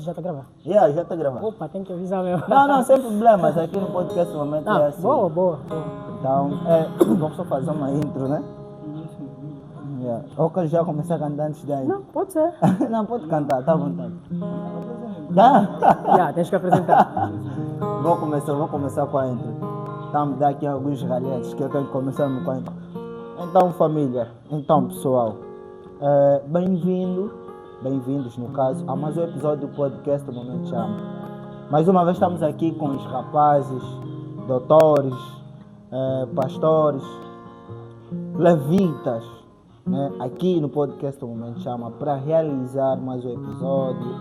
já está gravando? Já está gravando. Opa, tem que avisar mesmo. Não, sem problemas. Aqui no podcast no momento é assim. Boa. Então, vamos só fazer uma intro, né? Ou quero já começar a cantar antes daí? Não, pode ser. Não, pode cantar, tá à vontade. Já, tens que apresentar. Vou começar com a intro. Estamos daqui alguns ralhetes que eu tenho que começar com a intro. Então, família, pessoal, bem-vindos no caso, a mais um episódio do podcast do Momento Chama. Mais uma vez estamos aqui com os rapazes, doutores, pastores, levitas, né, aqui no podcast do Momento Chama, para realizar mais um episódio,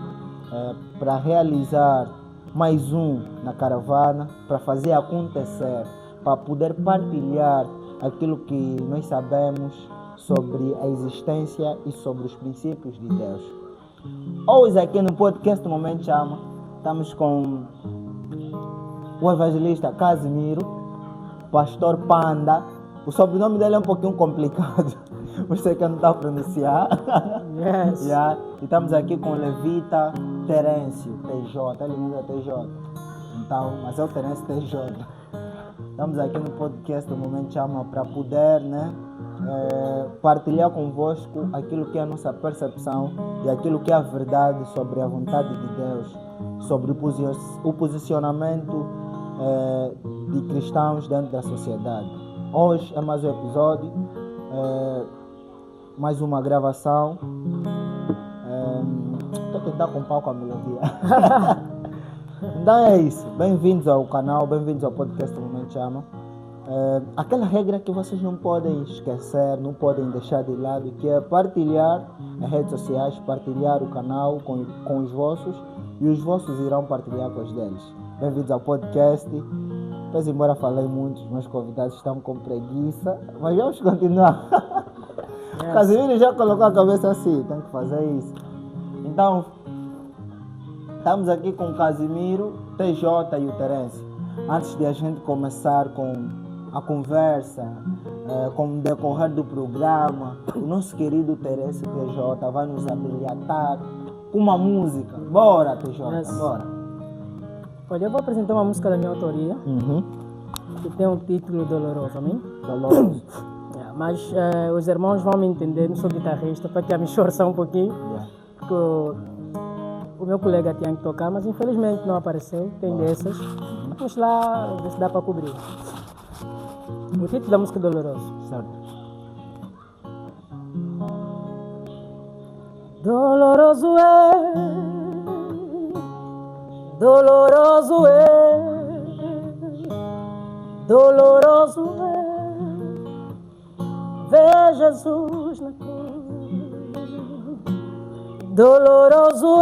para realizar mais um na caravana, para fazer acontecer, para poder partilhar aquilo que nós sabemos sobre a existência e sobre os princípios de Deus. Hoje aqui no podcast do Momento Chama, estamos com o evangelista Casimiro, pastor Panda. O sobrenome dele é um pouquinho complicado, você que não está a pronunciar. Yes. E estamos aqui com o levita Terêncio, TJ, ele usa TJ. Então, mas é o Terêncio TJ. Estamos aqui no podcast do Momento Chama para poder, partilhar convosco aquilo que é a nossa percepção e aquilo que é a verdade sobre a vontade de Deus, sobre o posicionamento de cristãos dentro da sociedade. Hoje é mais um episódio, mais uma gravação. Estou a tentar comprar com a melodia. Então é isso. Bem-vindos ao canal, bem-vindos ao podcast do Momento Chama. Aquela regra que vocês não podem esquecer, não podem deixar de lado, que é partilhar nas redes sociais, partilhar o canal com os vossos, e os vossos irão partilhar com os deles. Bem-vindos ao podcast. Pois, embora falei muito, os meus convidados estão com preguiça, mas vamos continuar. Yes. Casimiro já colocou a cabeça assim, tem que fazer isso. Então, estamos aqui com o Casimiro, TJ e o Terêncio. Antes de a gente começar com a conversa, com o decorrer do programa, o nosso querido Terêncio TJ vai nos habilitar com uma música. Bora, TJ, Yes. bora. Olha, eu vou apresentar uma música da minha autoria, que tem um título doloroso, amém? Doloroso. Mas os irmãos vão me entender, não sou guitarrista, para que me esforçar um pouquinho, porque o meu colega tinha que tocar, mas infelizmente não apareceu, tem dessas. Vamos lá ver se dá para cobrir. O título da música é Doloroso. Certo. Doloroso é ver Jesus na cruz. Doloroso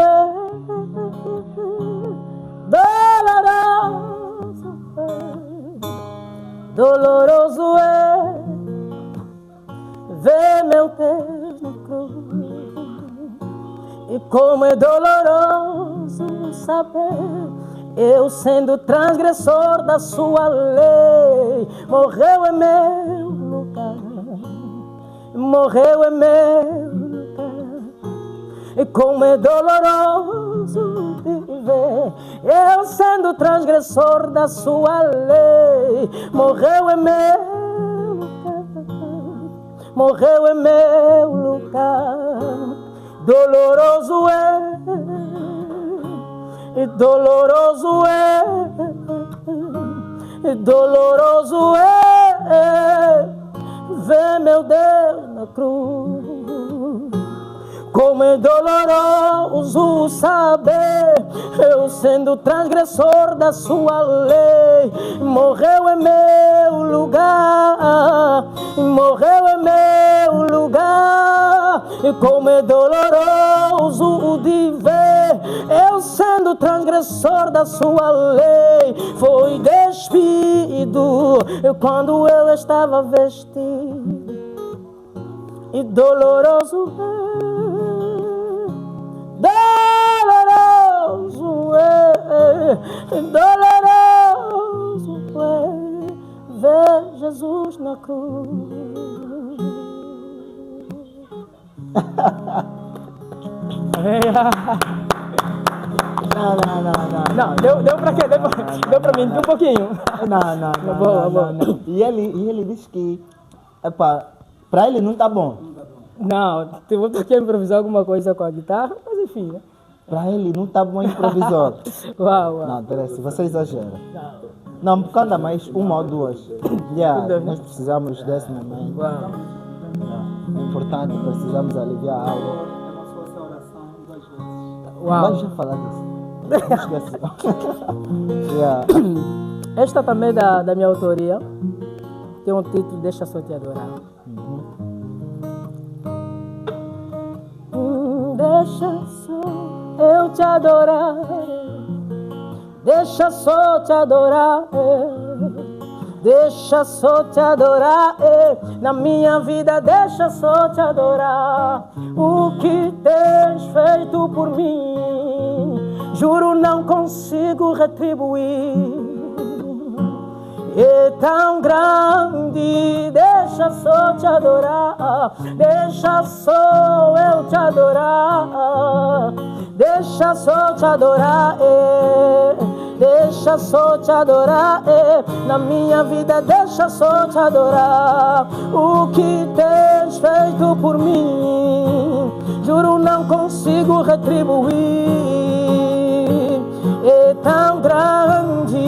é ver meu Deus na cruz. E como é doloroso saber, eu sendo transgressor da sua lei, morreu em meu lugar, morreu em meu lugar. E como é doloroso de ver, eu sendo transgressor da sua lei, morreu em meu lugar, morreu em meu lugar. Doloroso é, e doloroso é, e doloroso é ver meu Deus na cruz. Como é doloroso saber, eu sendo transgressor da sua lei, morreu em meu lugar, morreu em meu lugar. E como é doloroso de ver, eu sendo transgressor da sua lei, foi despido quando eu estava vestido. E doloroso ver Jesus na cruz. Deu para quê? Deu para mentir um pouquinho. Não. E ele diz que, para ele não tá bom. Não, vou ter que improvisar alguma coisa com a guitarra, mas enfim, né? Para ele não tá bom improvisar. Uau. Não, Teresa, você exagera. Não, canta mais uma ou duas. Nós precisamos desse momento. Uau. É importante, precisamos aliviar a alma. Uau. Vamos já falar disso. Não esquece. Esta também é da minha autoria. Tem um título, Deixa Só Te Adorar. Deixa só eu te adorar. Deixa só te adorar. Deixa só te adorar, na minha vida deixa só te adorar. O que tens feito por mim, juro não consigo retribuir. É tão grande, deixa só te adorar. Deixa só eu te adorar. Deixa só te adorar, deixa só te adorar, na minha vida deixa só te adorar. O que tens feito por mim, juro não consigo retribuir. É tão grande,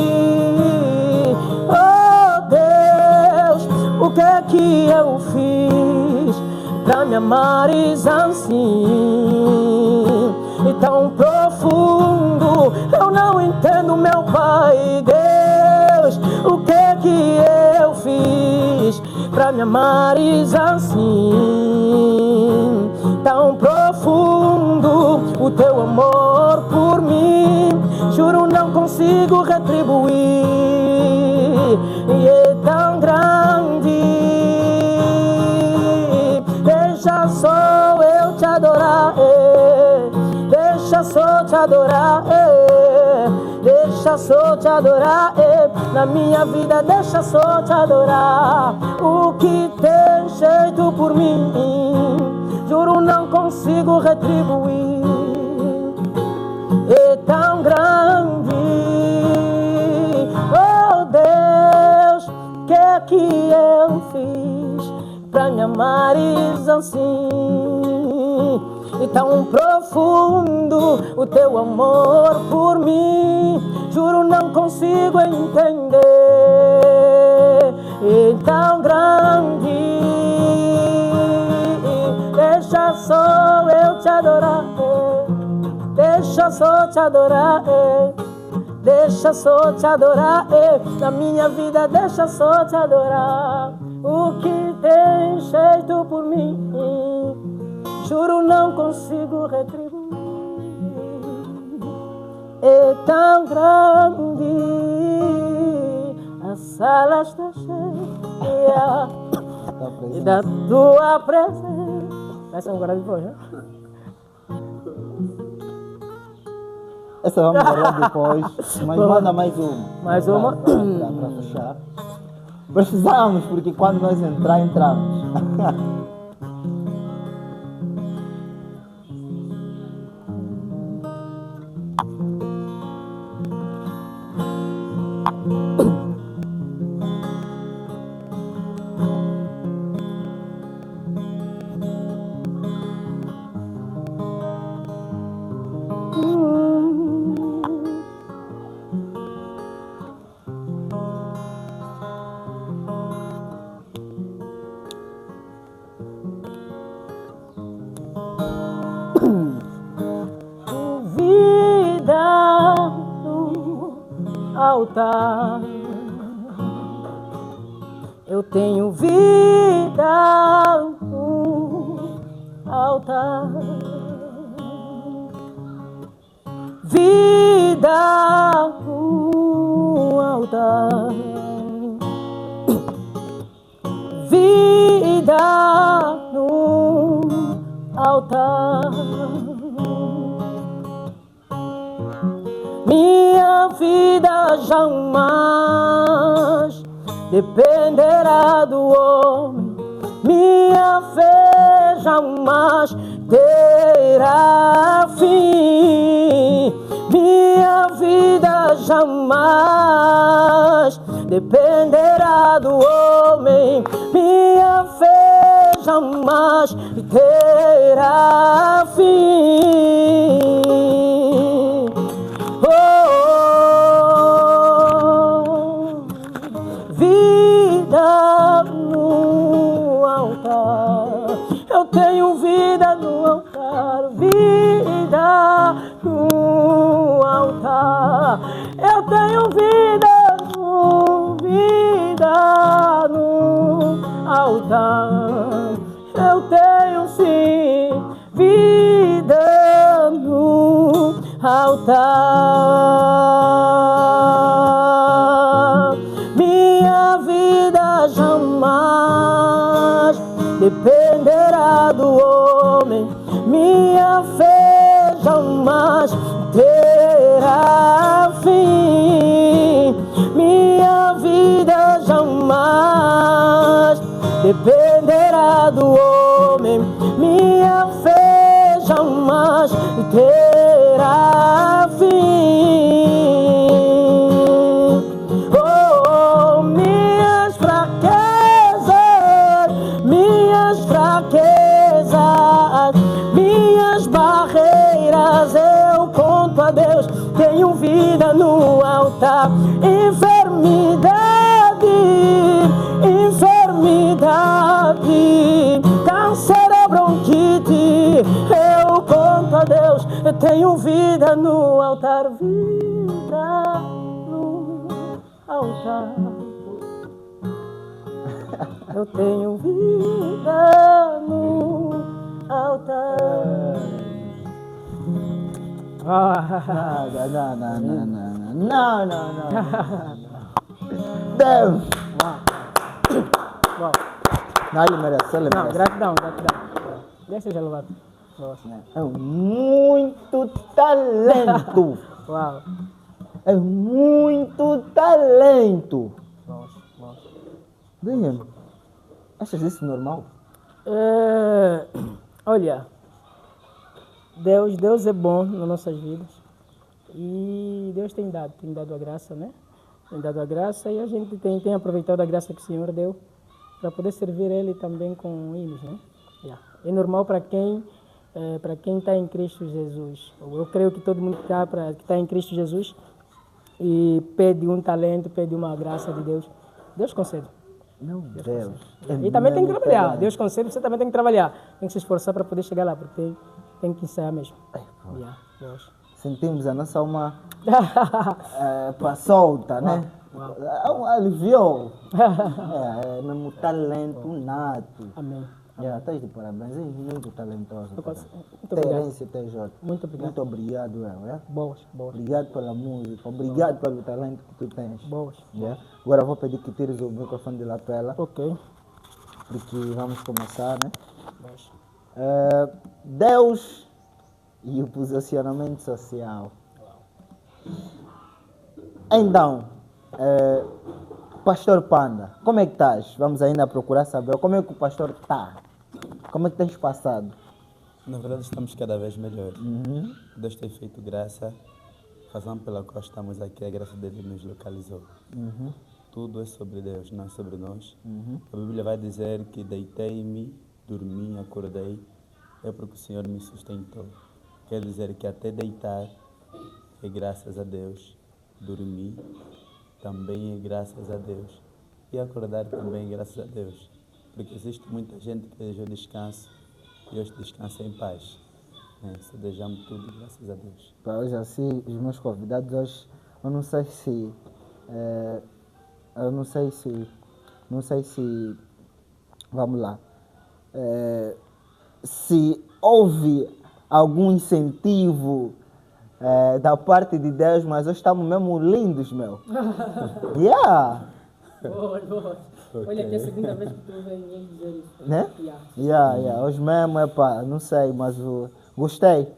oh Deus, o que é que eu fiz pra me amares assim? E tão profundo, eu não entendo, meu Pai Deus, o que é que eu fiz pra me amares assim? Tão profundo o teu amor por mim, juro não consigo retribuir. E é tão grande, deixa só eu te adorar. Deixa só te adorar, deixa só te adorar, na minha vida deixa só te adorar. O que tens feito por mim, juro não consigo retribuir. É tão grande, oh Deus, que é que eu fiz pra me amares assim? E tão profundo o teu amor por mim, juro não consigo entender. E tão grande, deixa só eu te adorar. Deixa só te adorar, deixa só te adorar, na minha vida deixa só te adorar. O que tens feito por mim, juro não consigo retribuir. É tão grande, a sala está cheia e da tua presença. Essa é um grande depois, né? Essa vamos falar depois, mas manda mais uma. Mais uma? Para fechar. Precisamos, porque quando nós entramos. Vida no altar, eu tenho vida no altar. Vida no altar, vida no altar. Minha vida jamais dependerá do homem, minha fé jamais terá fim. Minha vida jamais dependerá do homem. Minha fé jamais terá fim. Vida no altar, eu tenho vida no altar, vida no altar, eu tenho vida no altar, eu tenho sim vida no altar. Minha vida jamais dependerá do homem, minha fé jamais terá fim. Minha vida jamais dependerá do homem, minha fé jamais terá fim. Minhas barreiras eu conto a Deus, tenho vida no altar. Enfermidade, câncer ou bronquite, eu conto a Deus, eu tenho vida no altar. Vida no altar, eu tenho vida no altar. Não. Deus! Uau. Não, ele merece, ele Não, merece. gratidão. Deixa eu louvado. É muito talento. Uau. É muito talento. Bem, achas isso normal? Olha, Deus é bom nas nossas vidas e Deus tem dado a graça, né? Tem dado a graça e a gente tem aproveitado a graça que o Senhor deu para poder servir Ele também com hinos, né? É normal para quem está em Cristo Jesus. Eu creio que todo mundo que está em Cristo Jesus e pede um talento, pede uma graça de Deus, Deus concede. Meu Deus. E também tem que trabalhar. Deus concede, você também tem que trabalhar. Tem que se esforçar para poder chegar lá, porque tem que ensaiar mesmo. Sentimos a nossa alma para solta, né? Aliviou. É mesmo talento nato. Amém. Estás de parabéns, é muito talentoso. Muito obrigado. Terêncio TJ. Muito obrigado. Muito obrigado, Boas. Obrigado pela música, obrigado pelo talento que tu tens. Boas. Agora vou pedir que tires o microfone de lapela. Ok. Porque vamos começar, né? Boas. Deus e o posicionamento social. Então, Pastor Panda, como é que estás? Vamos ainda procurar saber como é que o pastor está. Como é que tens passado? Na verdade, estamos cada vez melhor. Deus tem feito graça. A razão pela qual estamos aqui, a graça dele nos localizou. Tudo é sobre Deus, não é sobre nós. A Bíblia vai dizer que deitei-me, dormi, acordei. É porque o Senhor me sustentou. Quer dizer que até deitar é graças a Deus. Dormir também é graças a Deus. E acordar também é graças a Deus. Porque existe muita gente que desejou descanso e hoje descansa em paz. Se desejamos tudo graças a Deus. Para hoje assim, os meus convidados hoje, eu não sei se, vamos lá, se houve algum incentivo da parte de Deus, mas hoje estamos mesmo lindos, meu. Boa. Olha, que é a segunda vez que tu vem dizer isso. Né? Hoje mesmo, não sei, mas gostei.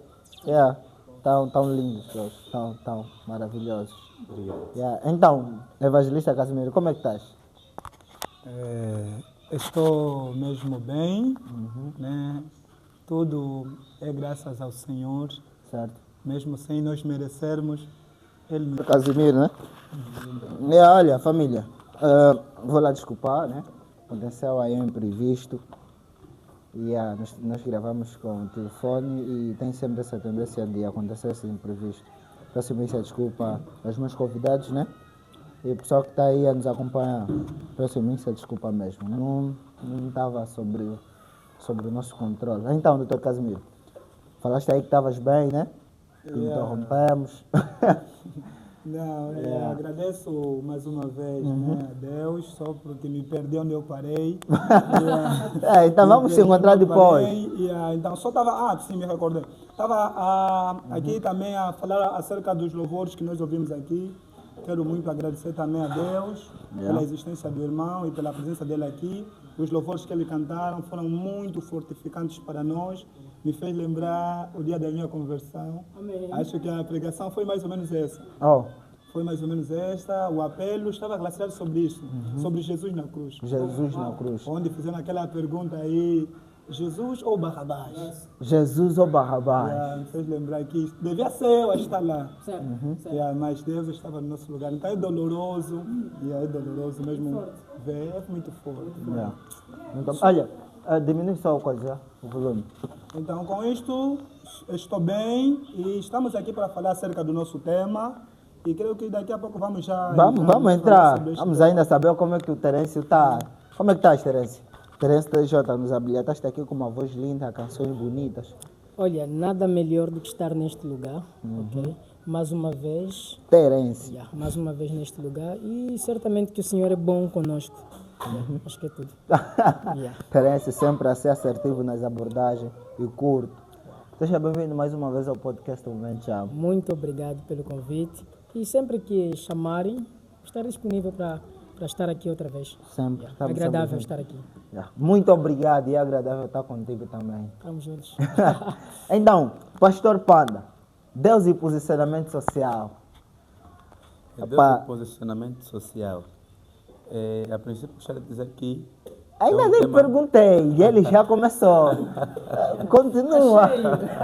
Tão lindos hoje, tão maravilhosos. Obrigado. Então, Evangelista Casimiro, como é que estás? Estou mesmo bem, né? Tudo é graças ao Senhor, Certo. mesmo sem nós merecermos, Ele Casimiro, né? Olha, família, vou lá desculpar, né? Aconteceu aí um imprevisto e nós gravamos com o telefone e tem sempre essa tendência de acontecer esse imprevisto. Peço imensa desculpa aos meus convidados, né? E o pessoal que está aí a nos acompanhar, peço imensa desculpa mesmo. Não estava sobre o nosso controle. Então, doutor Casimiro, falaste aí que estavas bem, né? Que interrompemos. Não, eu agradeço mais uma vez, né, a Deus, só porque me perdi onde eu parei. Então vamos se encontrar depois. Então só estava, sim, me recordei. Estava aqui também a falar acerca dos louvores que nós ouvimos aqui. Quero muito agradecer também a Deus pela existência do irmão e pela presença dele aqui. Os louvores que ele cantaram foram muito fortificantes para nós. Me fez lembrar o dia da minha conversão. Amém. Acho que a pregação foi mais ou menos essa. Foi mais ou menos esta. O apelo estava classificado sobre isso, sobre Jesus na cruz. Jesus na cruz. Onde fizeram aquela pergunta aí, Jesus ou Barrabás? Jesus ou Barrabás? Me fez lembrar que devia ser eu a estar lá. Certo. Mas Deus estava no nosso lugar. Então é doloroso mesmo ver, é muito forte. Então, olha, diminui só o volume. Então, com isto, estou bem e estamos aqui para falar acerca do nosso tema. E creio que daqui a pouco vamos já... Vamos entrar. Vamos ainda saber como é que o Terêncio está. Como é que estás, Terêncio? Terêncio TJ nos habilitaste aqui com uma voz linda, canções bonitas. Olha, nada melhor do que estar neste lugar, ok? Mais uma vez... Terêncio. Mais uma vez neste lugar e certamente que o Senhor é bom conosco. Acho que é tudo. Terêncio sempre a ser assertivo nas abordagens e curto. Seja bem-vindo mais uma vez ao podcast Momento Chave. Muito obrigado pelo convite e sempre que chamarem, estarei disponível para estar aqui outra vez. Sempre. É agradável estar aqui. Muito obrigado e é agradável estar contigo também. Estamos juntos. Então, Pastor Panda, Deus e posicionamento social. Deus e posicionamento social. A princípio, gostaria de dizer que... Ainda nem perguntei, e ele já começou. Continua.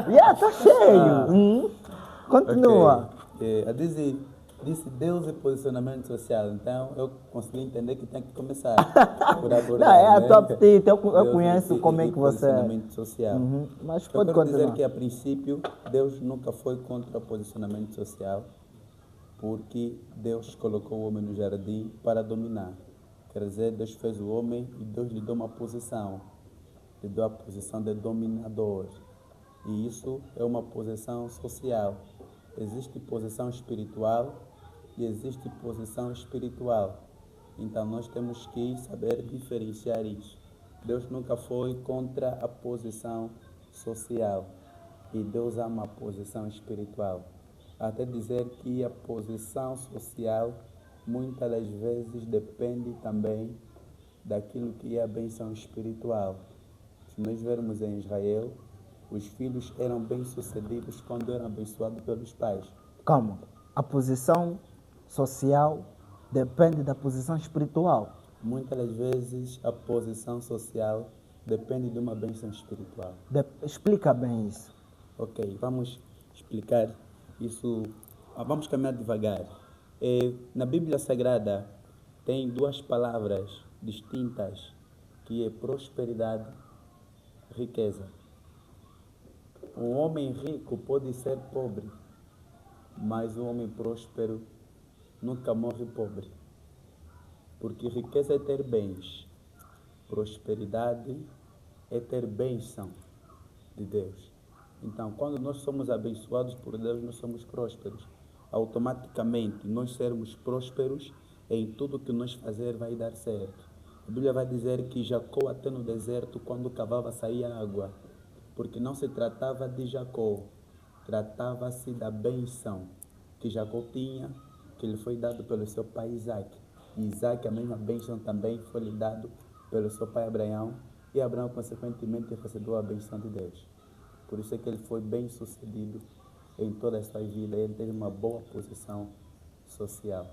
Está cheio. Continua. Disse Deus e posicionamento social. Então, eu consegui entender que tem que começar por abordar. Não, é a tua apetite. Eu conheço como é que você... Posicionamento social. Mas eu pode quero continuar. dizer que, a princípio, Deus nunca foi contra o posicionamento social, porque Deus colocou o homem no jardim para dominar. Quer dizer, Deus fez o homem e Deus lhe deu uma posição. Lhe deu a posição de dominador. E isso é uma posição social. Existe posição espiritual e existe posição espiritual. Então, nós temos que saber diferenciar isso. Deus nunca foi contra a posição social. E Deus ama a posição espiritual. Até dizer que a posição social muitas das vezes depende também daquilo que é a bênção espiritual. Se nós vermos em Israel, os filhos eram bem-sucedidos quando eram abençoados pelos pais. Calma. A posição social depende da posição espiritual. Muitas das vezes a posição social depende de uma bênção espiritual. Explica bem isso. Ok, vamos explicar isso. Vamos caminhar devagar. Na Bíblia Sagrada tem duas palavras distintas, que é prosperidade e riqueza. Um homem rico pode ser pobre, mas um homem próspero nunca morre pobre. Porque riqueza é ter bens, prosperidade é ter bênção de Deus. Então, quando nós somos abençoados por Deus, nós somos prósperos. Automaticamente, nós sermos prósperos, em tudo que nós fazer vai dar certo. A Bíblia vai dizer que Jacó até no deserto, quando cavava, saía água. Porque não se tratava de Jacó, tratava-se da benção que Jacó tinha, que lhe foi dado pelo seu pai Isaac. E Isaac, a mesma benção também foi lhe dado pelo seu pai Abraão, e Abraão, consequentemente, recebeu a benção de Deus. Por isso é que ele foi bem sucedido em toda a sua vida, ele teve uma boa posição social.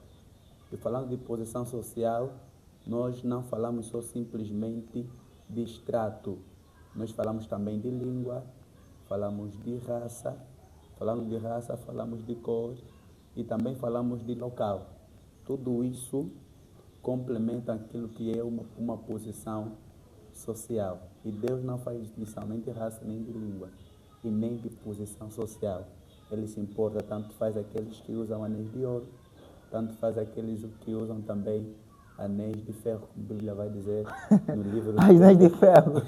E falando de posição social, nós não falamos só simplesmente de extrato, nós falamos também de língua, falamos de raça, falando de raça, falamos de cor, e também falamos de local. Tudo isso complementa aquilo que é uma posição social. E Deus não faz distinção nem de raça, nem de língua, e nem de posição social. Ele se importa, tanto faz aqueles que usam anéis de ouro, tanto faz aqueles que usam também anéis de ferro, como a Bíblia vai dizer no livro... Anéis de ferro.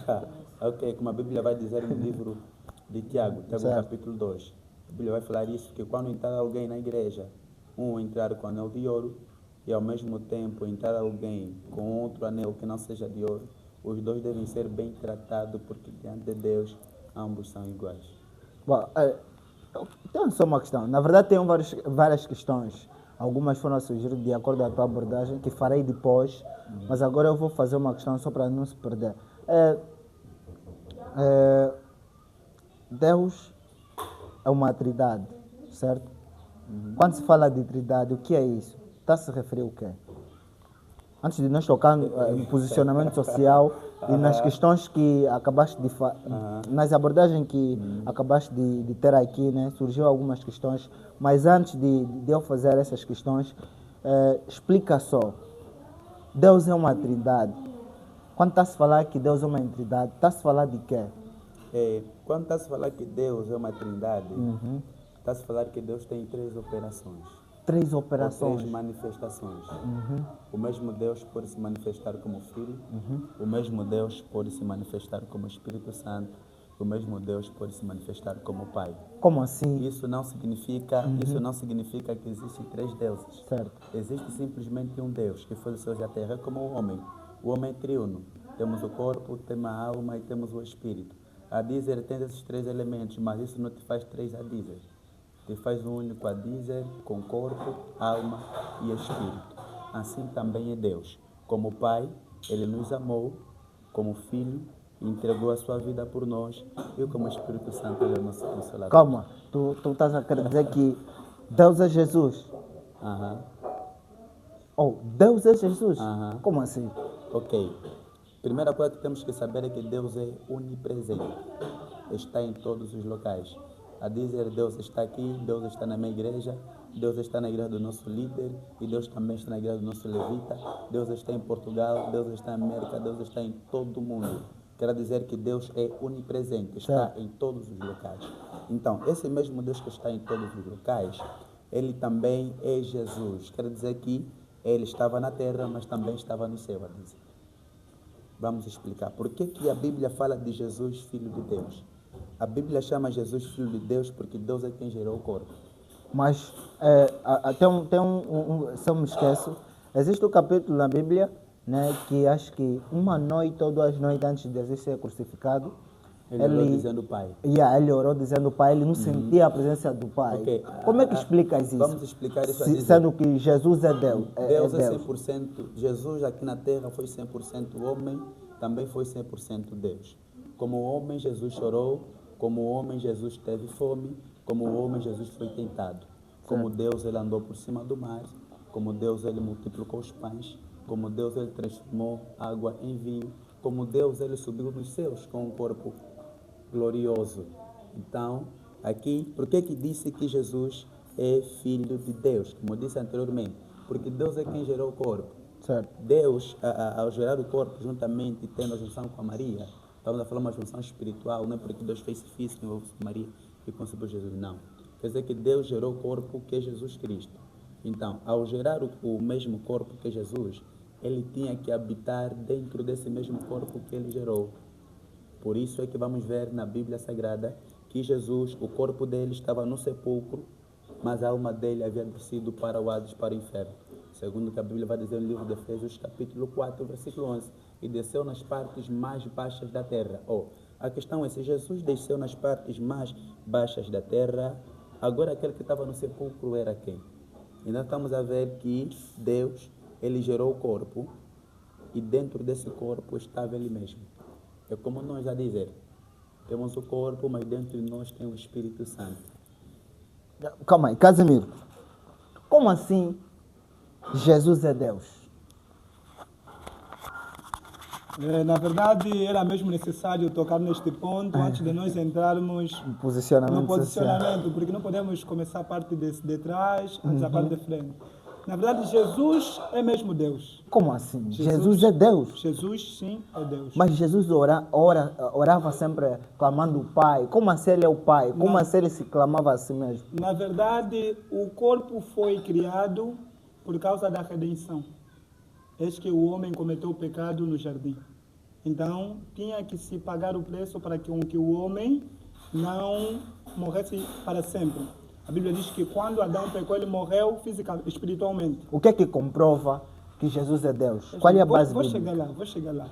Ok, como a Bíblia vai dizer no livro de Tiago, Tiago Certo. capítulo 2. A Bíblia vai falar isso, que quando entrar alguém na igreja, um entrar com anel de ouro e ao mesmo tempo entrar alguém com outro anel que não seja de ouro, os dois devem ser bem tratados, porque diante de Deus ambos são iguais. Bom, então só uma questão. Na verdade, tem várias questões. Algumas foram sugeridas de acordo com a tua abordagem, que farei depois, mas agora eu vou fazer uma questão só para não se perder. Deus é uma trindade, certo? Quando se fala de trindade, o que é isso? Está a se referir ao quê? Antes de nós tocar no posicionamento social e nas questões que acabaste de nas abordagens que acabaste de ter aqui, né, surgiu algumas questões, mas antes de eu fazer essas questões, explica só. Deus é uma trindade. Quando está-se a falar que Deus é uma trindade, está-se a falar de quê? Quando está-se a falar que Deus é uma trindade, está-se a falar que Deus tem 3 operações. 3 Ou operações. 3 manifestações. O mesmo Deus pode se manifestar como Filho, o mesmo Deus pode se manifestar como Espírito Santo, o mesmo Deus pode se manifestar como Pai. Como assim? Isso não significa que existem 3 deuses. Certo. Existe simplesmente um Deus que fez os céus e a terra como o homem. O homem é triuno. Temos o corpo, temos a alma e temos o espírito. A dizer tem esses 3 elementos, mas isso não te faz 3 a dizer. Te faz um único a dizer, com corpo, alma e espírito. Assim também é Deus. Como Pai, Ele nos amou, como Filho, entregou a sua vida por nós, e como Espírito Santo, Ele é o nosso Consolador. Calma, tu estás a querer dizer que Deus é Jesus? Oh, Deus é Jesus? Como assim? Ok. Primeira coisa que temos que saber é que Deus é onipresente. Está em todos os locais. A dizer, Deus está aqui, Deus está na minha igreja, Deus está na igreja do nosso líder, e Deus também está na igreja do nosso levita, Deus está em Portugal, Deus está na América, Deus está em todo o mundo. Quer dizer que Deus é onipresente, está em todos os locais. Então, esse mesmo Deus que está em todos os locais, Ele também é Jesus. Quer dizer que Ele estava na terra, mas também estava no céu, a dizer. Vamos explicar. Por que a Bíblia fala de Jesus, Filho de Deus? A Bíblia chama Jesus Filho de Deus porque Deus é quem gerou o corpo. Mas, se eu me esqueço, existe um capítulo na Bíblia, né, que acho que uma noite ou 2 noites antes de Jesus ser crucificado, Ele orou dizendo Pai. Ele orou dizendo Pai, ele não sentia a presença do Pai. Okay. Como é que explicas isso? Vamos explicar isso. Sendo que Jesus é Deus. Deus é 100%, Jesus aqui na terra foi 100% homem, também foi 100% Deus. Como homem, Jesus chorou, como homem, Jesus teve fome, como homem, Jesus foi tentado. Como Deus, Ele andou por cima do mar, como Deus, Ele multiplicou os pães, como Deus, Ele transformou água em vinho, como Deus, Ele subiu nos céus com um corpo glorioso. Então, aqui, por que disse que Jesus é Filho de Deus? Como eu disse anteriormente, porque Deus é quem gerou o corpo. Certo. Deus, ao gerar o corpo, juntamente tendo a junção com a Maria, estamos a falar de uma junção espiritual, não é porque Deus fez físico com Maria e concebeu Jesus, não. Quer dizer que Deus gerou o corpo que é Jesus Cristo. Então, ao gerar o mesmo corpo que é Jesus, Ele tinha que habitar dentro desse mesmo corpo que Ele gerou. Por isso é que vamos ver na Bíblia Sagrada que Jesus, o corpo dele estava no sepulcro, mas a alma dele havia descido para o Hades, para o inferno. Segundo o que a Bíblia vai dizer no livro de Efésios, capítulo 4, versículo 11. E desceu nas partes mais baixas da terra. A questão é, se Jesus desceu nas partes mais baixas da terra, agora aquele que estava no sepulcro era quem? E nós estamos a ver que Deus, Ele gerou o corpo, e dentro desse corpo estava Ele mesmo. É como nós a dizer, temos o corpo, mas dentro de nós tem o Espírito Santo. Calma aí, Casimiro. Como assim Jesus é Deus? Na verdade, era mesmo necessário tocar neste ponto antes de nós entrarmos no Posicionamento social. posicionamento, porque não podemos começar a parte de trás antes da parte de frente. Na verdade, Jesus é mesmo Deus. Como assim? Jesus é Deus. Jesus, sim, é Deus. Mas Jesus orava sempre clamando o Pai. Como assim ele é o Pai? Como assim ele se clamava a si mesmo? Na verdade, o corpo foi criado por causa da redenção. Eis que o homem cometeu o pecado no jardim. Então, tinha que se pagar o preço para que o homem não morresse para sempre. A Bíblia diz que quando Adão pecou, ele morreu espiritualmente. O que é que comprova que Jesus é Deus? Qual é a base Vou bíblica? chegar lá.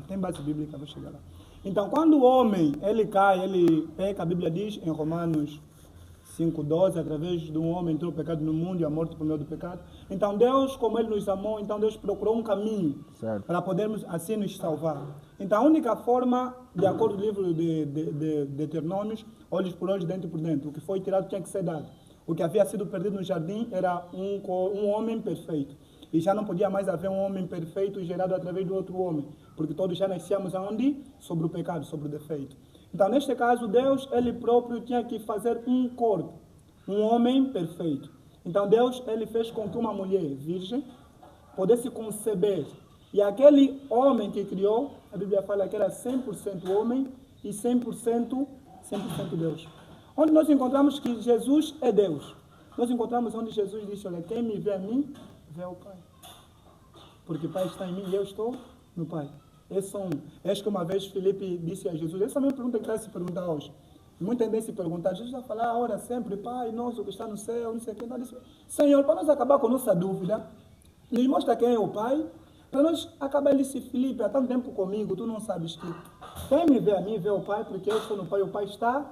Tem base bíblica, vou chegar lá. Então, quando o homem, ele cai, ele peca, a Bíblia diz em Romanos 5:12, através de um homem entrou o pecado no mundo e a morte por meio do pecado. Então Deus, como Ele nos amou, então Deus procurou um caminho para podermos assim nos salvar. Então a única forma, de acordo com o livro de Deuteronômios, olhos por olhos, dente por dente, o que foi tirado tinha que ser dado. O que havia sido perdido no jardim era um homem perfeito. E já não podia mais haver um homem perfeito gerado através do outro homem, porque todos já nascíamos aonde? Sobre o pecado, sobre o defeito. Então, neste caso, Deus, Ele próprio tinha que fazer um corpo, um homem perfeito. Então, Deus, Ele fez com que uma mulher virgem pudesse conceber. E aquele homem que criou, a Bíblia fala que era 100% homem e 100% Deus. Onde nós encontramos que Jesus é Deus. Nós encontramos onde Jesus disse, olha, quem me vê a mim, vê ao Pai. Porque o Pai está em mim e eu estou no Pai. Acho que uma vez Filipe disse a Jesus, essa é a mesma pergunta que está a se perguntar hoje. Muita gente se perguntar, Jesus vai falar, ora sempre, Pai nosso que está no céu, não sei o que. Não, disse, Senhor, para nós acabar com a nossa dúvida, nos mostra quem é o Pai, para nós acabar, ele disse, Filipe, há tanto tempo comigo, tu não sabes que quem me vê a mim, vê o Pai, porque eu estou no Pai, o Pai está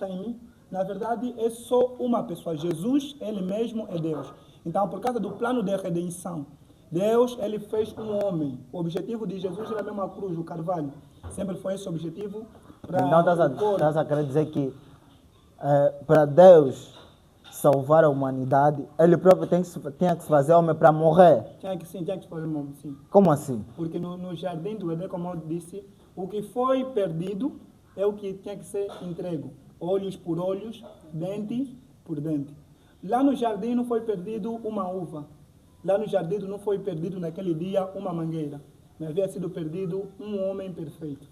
em mim. Na verdade, é só uma pessoa, Jesus, Ele mesmo é Deus. Então, por causa do plano de redenção, Deus, Ele fez um homem. O objetivo de Jesus era mesmo a cruz, o carvalho. Sempre foi esse o objetivo. Então, estás a querer dizer que para Deus salvar a humanidade, Ele próprio tinha que se fazer homem para morrer? Tinha que se fazer homem, sim. Como assim? Porque no jardim do Éden, como eu disse, o que foi perdido é o que tinha que ser entregue. Olhos por olhos, dente por dente. Lá no jardim não foi perdido uma uva. Lá no jardim não foi perdido naquele dia uma mangueira. Mas havia sido perdido um homem perfeito.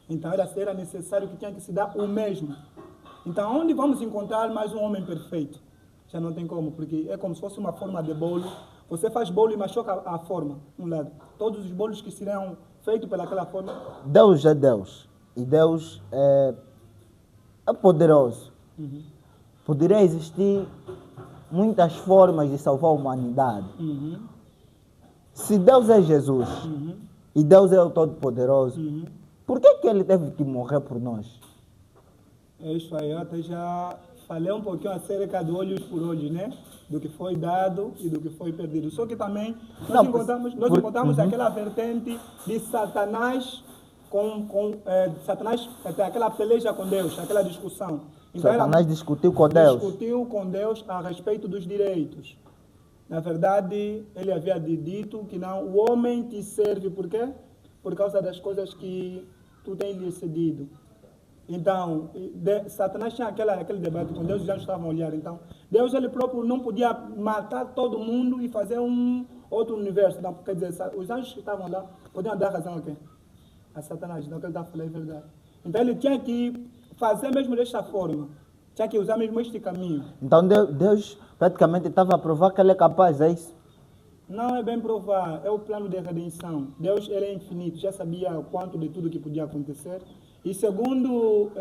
Então era necessário que tinha que se dar o mesmo. Então onde vamos encontrar mais um homem perfeito? Já não tem como, porque é como se fosse uma forma de bolo. Você faz bolo e machuca a forma, um lado. Todos os bolos que serão feitos pelaquela forma. Deus é Deus. E Deus é poderoso. Uhum. Poderia existir muitas formas de salvar a humanidade. Uhum. Se Deus é Jesus e Deus é o Todo-Poderoso, por que Ele teve que morrer por nós? É isso aí, eu até já falei um pouquinho acerca do olhos por olhos, né? Do que foi dado e do que foi perdido. Só que também nós encontramos aquela vertente de Satanás Satanás tem aquela peleja com Deus, aquela discussão. Então, Satanás discutiu com Deus. Discutiu com Deus a respeito dos direitos. Na verdade, ele havia dito que não, o homem te serve por quê? Por causa das coisas que tu tens lhe cedido. Então, Satanás tinha aquele debate com Deus, já estavam a olhar. Então, Deus ele próprio não podia matar todo mundo e fazer um outro universo. Não, quer dizer, os anjos que estavam lá podiam dar razão a quem? A Satanás. Então, o que ele está falando é verdade. Então, ele tinha que fazer mesmo desta forma. Tinha que usar mesmo este caminho. Então, Deus praticamente estava a provar que ele é capaz, é isso? Não é bem provar, é o plano de redenção. Deus ele é infinito, já sabia quanto de tudo que podia acontecer. E segundo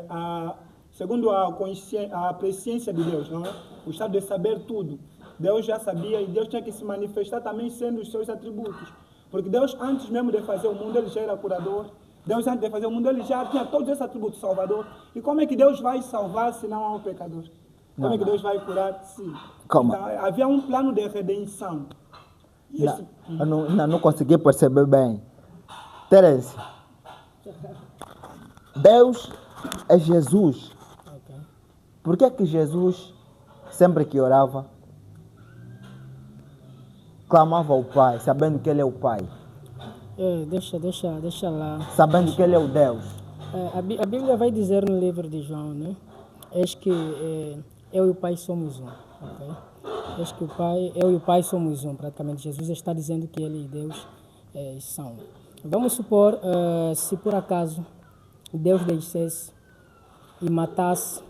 a presciência de Deus, não é? O estado de saber tudo, Deus já sabia e Deus tinha que se manifestar também sendo os seus atributos. Porque Deus, antes mesmo de fazer o mundo, ele já era curador. Deus, antes de fazer o mundo, ele já tinha todos esses atributos, salvador. E como é que Deus vai salvar se não há um pecador? Como é que Deus vai curar se? Como? Então, havia um plano de redenção. Eu não consegui perceber bem. Terence, Deus é Jesus. Por que Jesus, sempre que orava, clamava ao Pai, sabendo que Ele é o Pai? Deixa lá. sabendo que ele é o Deus. A Bíblia vai dizer no livro de João, né? Eis que eu e o Pai somos um. Ok? Eis que eu e o Pai somos um. Praticamente, Jesus está dizendo que Ele e Deus são. Vamos supor, se por acaso Deus descesse e matasse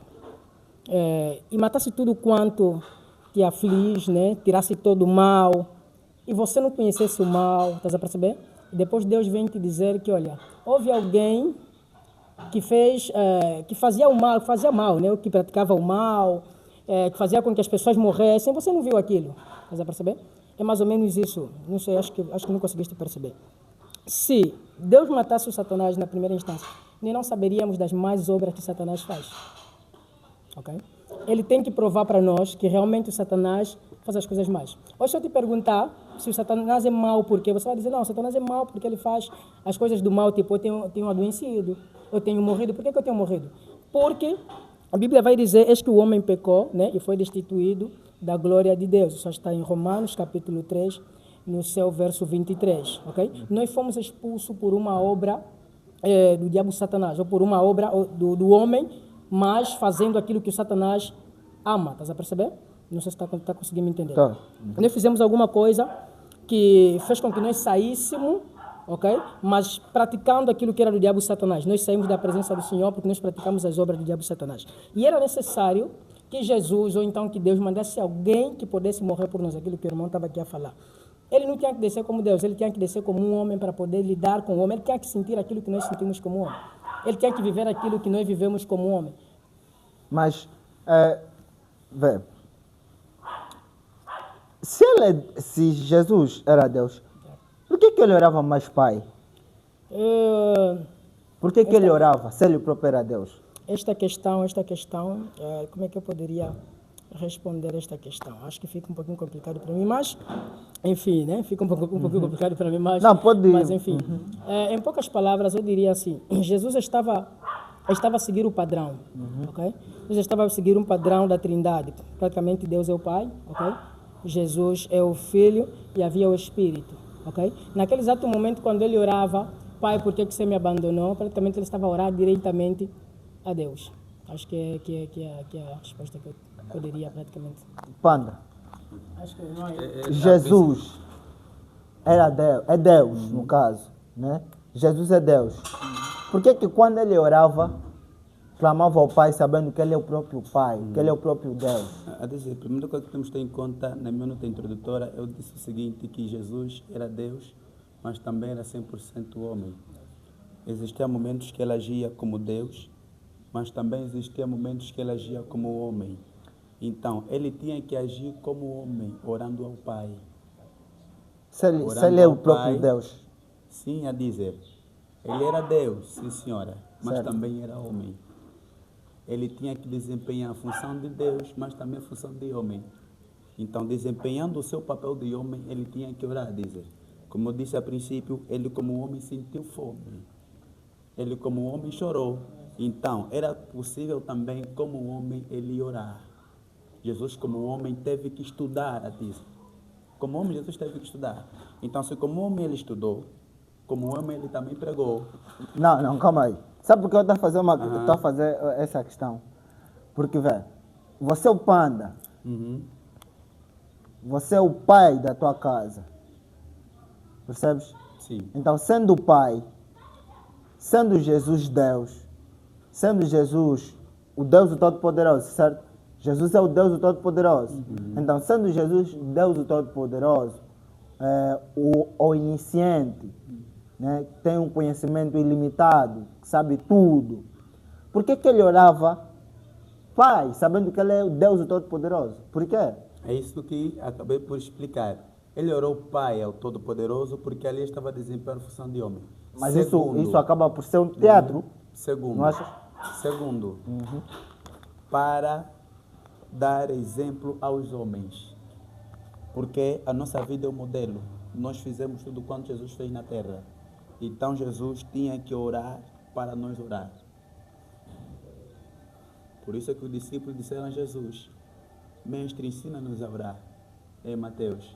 tudo quanto te aflige, né? Tirasse todo o mal, e você não conhecesse o mal, estás a perceber? E depois Deus vem te dizer que, olha, houve alguém que fazia mal, né? Que praticava o mal, que fazia com que as pessoas morressem, você não viu aquilo, estás a perceber? É mais ou menos isso, não sei, acho que não conseguiste perceber. Se Deus matasse o Satanás na primeira instância, nem não saberíamos das más obras que Satanás faz. Okay? Ele tem que provar para nós que realmente o Satanás faz as coisas más. Hoje, se eu te perguntar se o Satanás é mau porque você vai dizer, não, o Satanás é mau porque ele faz as coisas do mal, tipo, eu tenho adoecido, eu tenho morrido. Por que eu tenho morrido? Porque a Bíblia vai dizer, eis que o homem pecou, né, e foi destituído da glória de Deus. Isso está em Romanos, capítulo 3, no seu verso 23. Okay? Nós fomos expulsos por uma obra do diabo Satanás, ou por uma obra do homem, mas fazendo aquilo que o Satanás ama. Estás a perceber? Não sei se está conseguindo me entender. Tá. Nós fizemos alguma coisa que fez com que nós saíssemos, ok? Mas praticando aquilo que era do diabo Satanás. Nós saímos da presença do Senhor porque nós praticamos as obras do diabo Satanás. E era necessário que Jesus, ou então que Deus mandasse alguém que pudesse morrer por nós, aquilo que o irmão estava aqui a falar. Ele não tinha que descer como Deus, ele tinha que descer como um homem para poder lidar com o homem. Ele tinha que sentir aquilo que nós sentimos como homem. Ele tinha que viver aquilo que nós vivemos como homem. Mas, vê, se Jesus era Deus, por que ele orava mais Pai? Por que ele orava, se ele próprio era Deus? Esta questão, como é que eu poderia responder esta questão? Acho que fica um pouquinho complicado para mim, mas, enfim, né? Fica um pouquinho complicado para mim, mas... Não, pode... Mas, enfim, em poucas palavras, eu diria assim, Jesus estava a seguir o padrão, ok? Jesus estava a seguir um padrão da Trindade. Praticamente Deus é o Pai, ok? Jesus é o Filho e havia o Espírito, ok? Naquele exato momento, quando ele orava, Pai, por que você me abandonou? Praticamente ele estava a orar diretamente a Deus. Acho que é a resposta que eu poderia praticamente... Panda, Acho que não é... Jesus era Deus, é Deus, no caso, né? Jesus é Deus. Por que quando ele orava, clamava ao Pai, sabendo que ele é o próprio Pai, que ele é o próprio Deus? A dizer, a primeira coisa que temos que ter em conta, na minha nota introdutória, eu disse o seguinte, que Jesus era Deus, mas também era 100% homem. Existiam momentos que ele agia como Deus, mas também existiam momentos que ele agia como homem. Então, ele tinha que agir como homem, orando ao Pai. Se ele é o próprio Pai, Deus. Sim, a dizer, ele era Deus, sim senhora, mas Certo. também era homem. Ele tinha que desempenhar a função de Deus, mas também a função de homem. Então, desempenhando o seu papel de homem, ele tinha que orar, dizer. Como eu disse a princípio, ele como homem sentiu fome. Ele como homem chorou. Então, era possível também, como homem, ele orar. Jesus como homem teve que estudar a dizer. Como homem, Jesus teve que estudar. Então, se como homem ele estudou, como homem ele também pregou. Não, calma aí. Sabe por que eu estou a fazer essa questão? Porque, velho, você é o Panda. Você é o pai da tua casa. Percebes? Sim. Então, sendo o pai, sendo Jesus Deus, sendo Jesus o Deus do Todo-Poderoso, certo? Jesus é o Deus do Todo-Poderoso. Então, sendo Jesus Deus do Todo-Poderoso, o iniciante, né, tem um conhecimento ilimitado, sabe tudo. Por que ele orava Pai, sabendo que ele é o Deus do Todo-Poderoso? Por quê? É isso que acabei por explicar. Ele orou Pai ao Todo-Poderoso porque ali estava desempenhando a função de homem. Mas Segundo, isso acaba por ser um teatro. Segundo, Não achas? Segundo, para dar exemplo aos homens. Porque a nossa vida é o modelo. Nós fizemos tudo quanto Jesus fez na terra. Então Jesus tinha que orar para nós orar. Por isso é que os discípulos disseram a Jesus: Mestre, ensina-nos a orar. Em Mateus.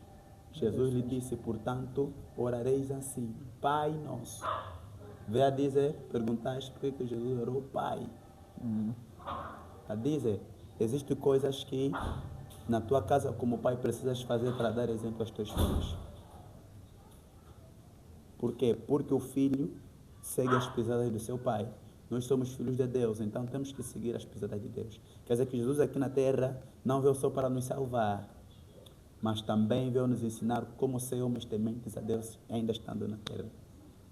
Jesus lhe disse, portanto, orareis assim, Pai nosso. Vê a dizer, perguntaste por que Jesus orou Pai. A dizer, existem coisas que na tua casa como pai precisas fazer para dar exemplo aos teus filhos. Por quê? Porque o filho segue as pisadas do seu pai. Nós somos filhos de Deus, então temos que seguir as pisadas de Deus. Quer dizer que Jesus aqui na terra não veio só para nos salvar, mas também veio nos ensinar como ser homens tementes a Deus ainda estando na terra.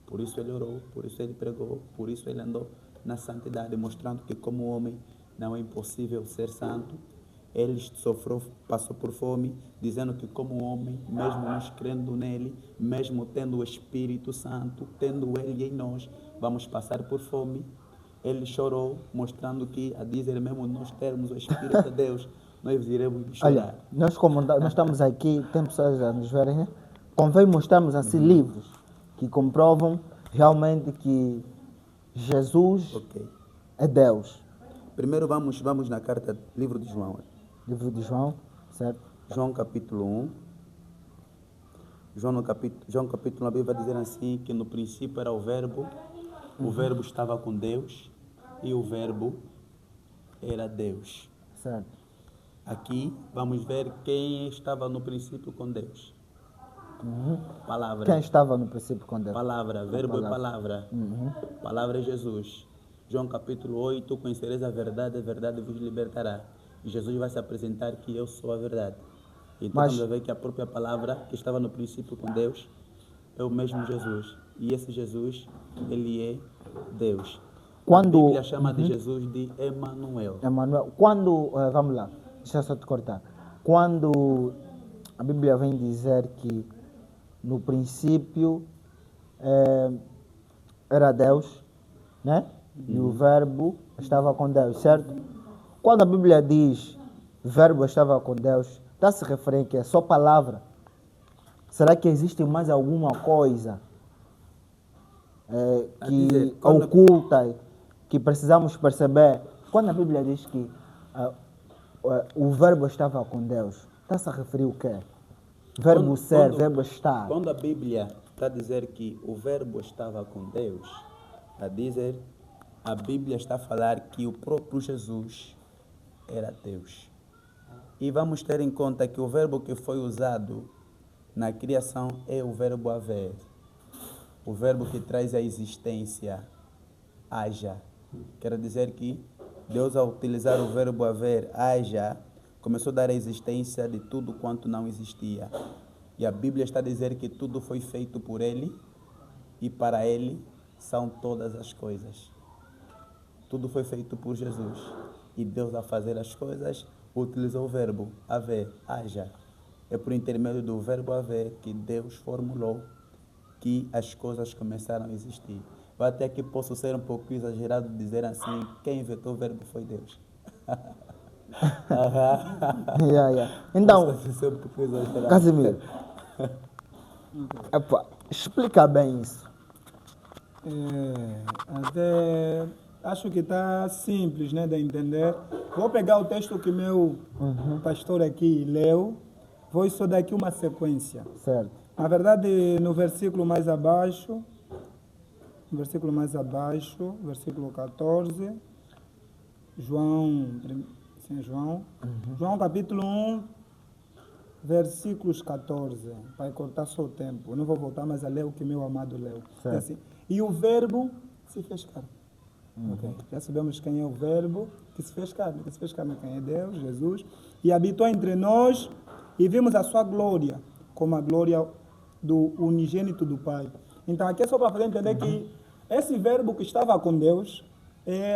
Por isso ele orou, por isso ele pregou, por isso ele andou na santidade, mostrando que como homem não é impossível ser santo. Ele sofreu, passou por fome, dizendo que como homem, mesmo nós crendo nele, mesmo tendo o Espírito Santo, tendo ele em nós, vamos passar por fome. Ele chorou, mostrando que, a dizer mesmo, nós termos o Espírito de Deus, nós iremos chorar. Olha, nós como nós estamos aqui, tem pessoas a nos verem, né? Convém mostrarmos assim livros que comprovam realmente que Jesus é Deus. Primeiro vamos na carta, livro de João. Livro de João, certo? João capítulo 1. João capítulo 1, a Bíblia vai dizer assim, que no princípio era o verbo estava com Deus e o verbo era Deus. Certo. Aqui vamos ver quem estava no princípio com Deus. Palavra. Quem estava no princípio com Deus? Palavra, verbo é palavra. Palavra é Jesus. João capítulo 8, conhecereis a verdade vos libertará. E Jesus vai se apresentar que eu sou a verdade. Então vamos ver que a própria palavra que estava no princípio com Deus é o mesmo Jesus. E esse Jesus, ele é Deus. A Bíblia chama de Jesus de Emanuel. Quando, vamos lá, deixa eu só te cortar. Quando a Bíblia vem dizer que no princípio era Deus, né? E o verbo estava com Deus, certo? Quando a Bíblia diz verbo estava com Deus, está a se referir que é só palavra? Será que existe mais alguma coisa que oculta, que precisamos perceber? Quando a Bíblia diz que o verbo estava com Deus, está-se a referir o quê? Verbo ser, verbo estar. Quando a Bíblia está a dizer que o verbo estava com Deus, a Bíblia está a falar que o próprio Jesus era Deus. E vamos ter em conta que o verbo que foi usado na criação é o verbo haver. O verbo que traz a existência, haja. Quer dizer que Deus, ao utilizar o verbo haver, haja, começou a dar a existência de tudo quanto não existia. E a Bíblia está a dizer que tudo foi feito por Ele e para Ele são todas as coisas. Tudo foi feito por Jesus. E Deus, a fazer as coisas, utilizou o verbo haver, haja. É por intermédio do verbo haver que Deus formulou que as coisas começaram a existir. Eu até que posso ser um pouco exagerado dizer assim, quem inventou o verbo foi Deus. Então, Casimiro, explica bem isso. Até acho que está simples, né, de entender. Vou pegar o texto que meu pastor aqui leu, vou só dar aqui uma sequência. Certo. Na verdade, no versículo mais abaixo, versículo 14, João capítulo 1, versículos 14. Vai cortar só o tempo. Eu não vou voltar mais a ler o que meu amado leu. É assim, e o verbo se fez carne. Okay. Já sabemos quem é o verbo que se fez carne. Que se fez carne quem é Deus, Jesus. E habitou entre nós e vimos a sua glória, como a glória do unigênito do Pai. Então aqui é só para fazer entender que esse verbo que estava com Deus,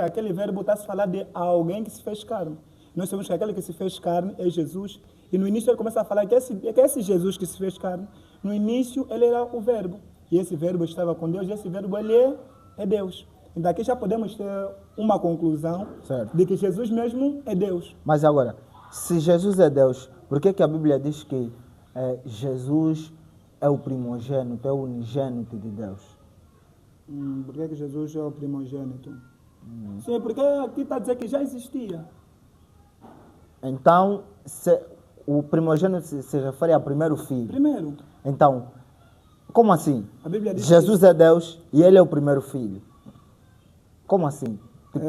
aquele verbo está a se falar de alguém que se fez carne. Nós sabemos que aquele que se fez carne é Jesus. E no início ele começa a falar que esse Jesus que se fez carne, no início ele era o verbo. E esse verbo estava com Deus, e esse verbo ele é Deus. Então aqui já podemos ter uma conclusão de que Jesus mesmo é Deus. Mas agora, se Jesus é Deus, por que a Bíblia diz que Jesus é o primogênito, é o unigênito de Deus? Por que Jesus é o primogênito? Sim, porque aqui está a dizer que já existia. Então, o primogênito se refere ao primeiro filho. Primeiro, Então, como assim? a Bíblia diz Jesus é Deus e ele é o primeiro filho. Como assim? que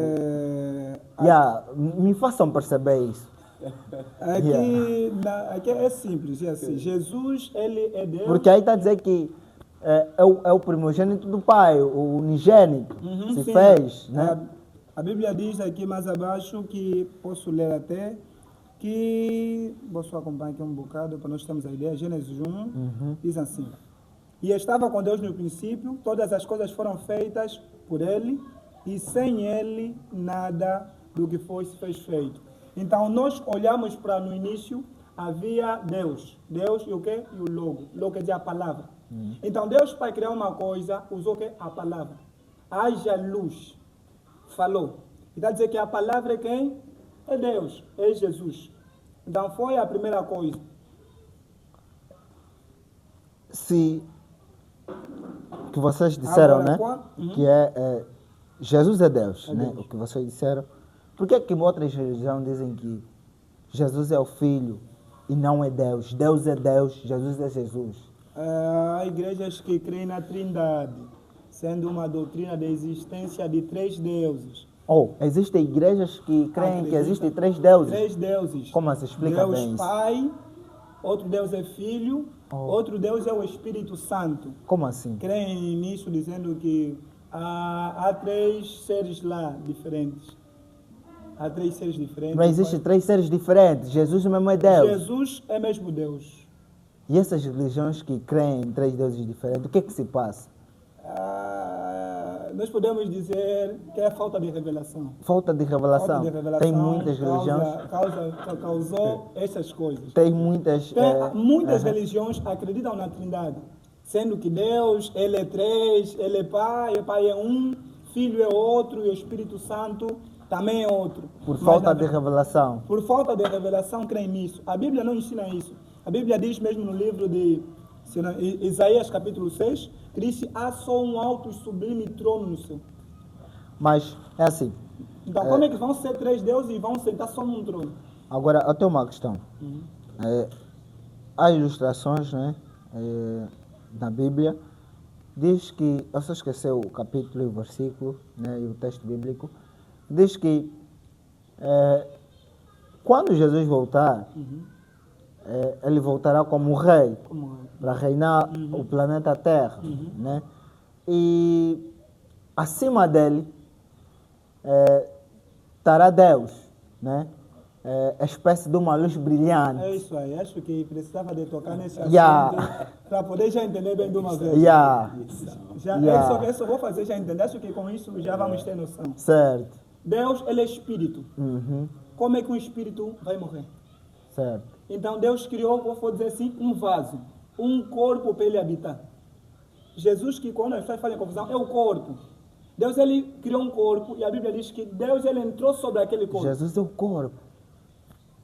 Me façam perceber isso. aqui é simples, é assim, Jesus, ele é Deus. Porque aí está a dizer que é o primogênito do Pai, o unigênito, se Sim. fez, né? A Bíblia diz aqui mais abaixo, que posso ler até, que, vou só acompanhar aqui um bocado para nós termos a ideia, Gênesis 1, diz assim: e estava com Deus no princípio, todas as coisas foram feitas por Ele, e sem Ele nada do que se fez feito. Então nós olhamos para no início, havia Deus e o quê? E o Logo. Logo quer dizer a palavra. Então Deus, para criar uma coisa, usou o quê? A palavra. Haja luz. Falou. E está a dizer que a palavra é quem? É Deus, é Jesus. Então foi a primeira coisa. Se que vocês disseram, Agora, né? Que Jesus é Deus, né? O que vocês disseram. Por que outras religiões dizem que Jesus é o Filho e não é Deus? Deus é Deus, Jesus é Jesus. Há igrejas que creem na Trindade, sendo uma doutrina da existência de 3 deuses. Existem igrejas que creem que existem 3 deuses. 3 deuses. Como se explica Deus bem isso? Pai, outro Deus é Filho, outro Deus é o Espírito Santo. Como assim? Creem nisso dizendo que há 3 seres lá diferentes. Há 3 seres diferentes. Mas existem 3 seres diferentes. Jesus mesmo é Deus. Jesus é mesmo Deus. E essas religiões que creem em 3 deuses diferentes, o que se passa? Nós podemos dizer que é falta de revelação. Falta de revelação. Falta de revelação Tem muitas religiões. Causou essas coisas. Tem muitas. Muitas religiões acreditam na Trindade, sendo que Deus, Ele é 3, Ele é Pai, o Pai é um, Filho é outro e o Espírito Santo também é outro. Por falta de revelação. Por falta de revelação, creem nisso. A Bíblia não ensina isso. A Bíblia diz mesmo no livro de Isaías capítulo 6, que diz: há só um alto e sublime trono no céu. Mas é assim. Então como é que vão ser 3 deuses e vão sentar só num trono? Agora, eu tenho uma questão. Há ilustrações, né, na Bíblia, diz que, eu só esqueci o capítulo e o versículo, né, e o texto bíblico, diz que quando Jesus voltar, ele voltará como rei, para reinar o planeta Terra, né? E acima dele estará Deus, né? A espécie de uma luz brilhante. É isso aí, acho que precisava de tocar nesse assunto para poder já entender bem de uma vez. Isso vou fazer já entender, acho que com isso já vamos ter noção. Certo. Deus, ele é espírito. Como é que um espírito vai morrer? Certo. Então Deus criou, vou dizer assim, um vaso, um corpo para ele habitar. Jesus, que quando as pessoas fazem confusão, é o corpo. Deus, ele criou um corpo e a Bíblia diz que Deus, ele entrou sobre aquele corpo. Jesus é o corpo.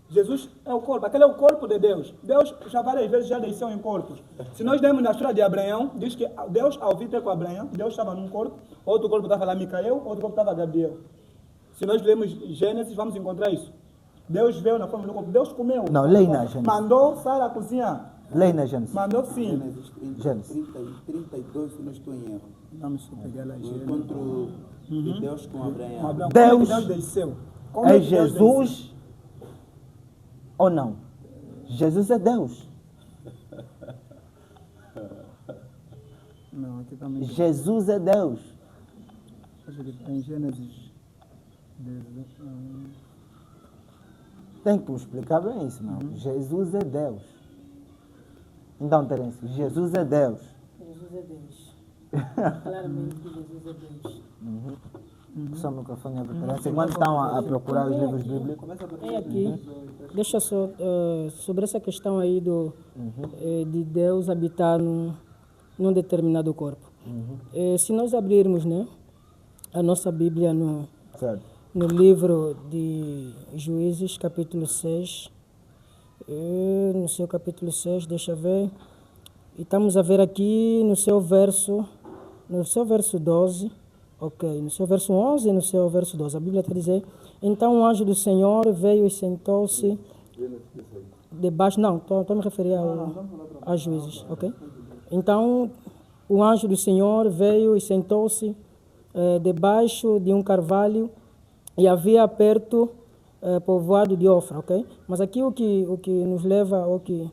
Jesus é o corpo, aquele é o corpo de Deus. Deus já várias vezes já desceu em corpos. Se nós demos na história de Abraão, diz que Deus, ao vir ter com Abraão, Deus estava num corpo, outro corpo estava lá Micael, outro corpo estava Gabriel. Se nós lemos Gênesis, vamos encontrar isso. Deus veio na forma do corpo, Deus comeu. Não, leia na Gênesis. Mandou Sara cozinhar. Leia na Gênesis. Mandou sim. Gênesis 32, se não estou em erro. Vamos pegar lá. O encontro de Deus com Abraão. Deus desceu. É Jesus ou não? Jesus é Deus. Não, aqui também. Jesus é Deus. Acho que tem Gênesis. Tem que me explicar bem isso, não? Jesus é Deus. Então, Terence, Jesus é Deus. Jesus é Deus. Claramente que Jesus é Deus. Só o microfone é para Terence. Enquanto estão a procurar os livros bíblicos. É aqui. Deixa só, sobre essa questão aí de Deus habitar num determinado corpo. Se nós abrirmos, né, a nossa Bíblia Certo. no livro de Juízes, capítulo 6, no seu capítulo 6, deixa eu ver, e estamos a ver aqui no seu verso 12, ok, no seu verso 11 e no seu verso 12, a Bíblia está dizendo: então o anjo do Senhor veio e sentou-se debaixo, não, estou a me referir aos juízes, ok? Então, o anjo do Senhor veio e sentou-se debaixo de um carvalho e havia perto povoado de Ofra, ok? Mas aqui o que nos leva, o que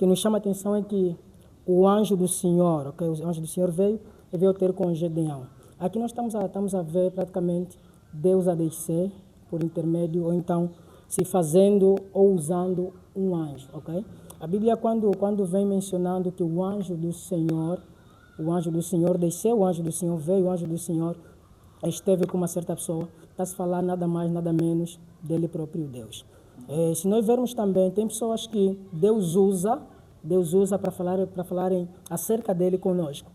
nos chama a atenção é que o anjo do Senhor, ok? O anjo do Senhor veio ter com Gedeão. Aqui nós estamos a ver praticamente Deus a descer por intermédio, ou então se fazendo ou usando um anjo, ok? A Bíblia quando vem mencionando que o anjo do Senhor desceu, o anjo do Senhor veio, o anjo do Senhor esteve com uma certa pessoa, está a se falar nada mais, nada menos dele próprio Deus. Se nós vermos também, tem pessoas que Deus usa para falarem acerca dele conosco.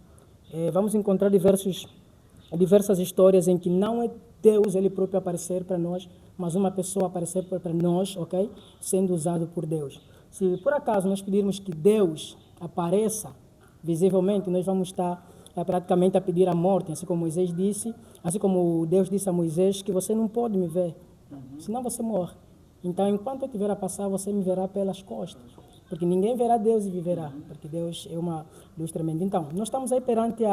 Vamos encontrar diversas histórias em que não é Deus ele próprio aparecer para nós, mas uma pessoa aparecer para nós, ok? Sendo usado por Deus. Se por acaso nós pedirmos que Deus apareça visivelmente, nós vamos estar praticamente a pedir a morte, assim como Moisés disse, assim como Deus disse a Moisés que você não pode me ver, senão você morre. Então, enquanto eu estiver a passar, você me verá pelas costas, porque ninguém verá Deus e viverá, porque Deus é uma luz tremenda. Então, nós estamos aí perante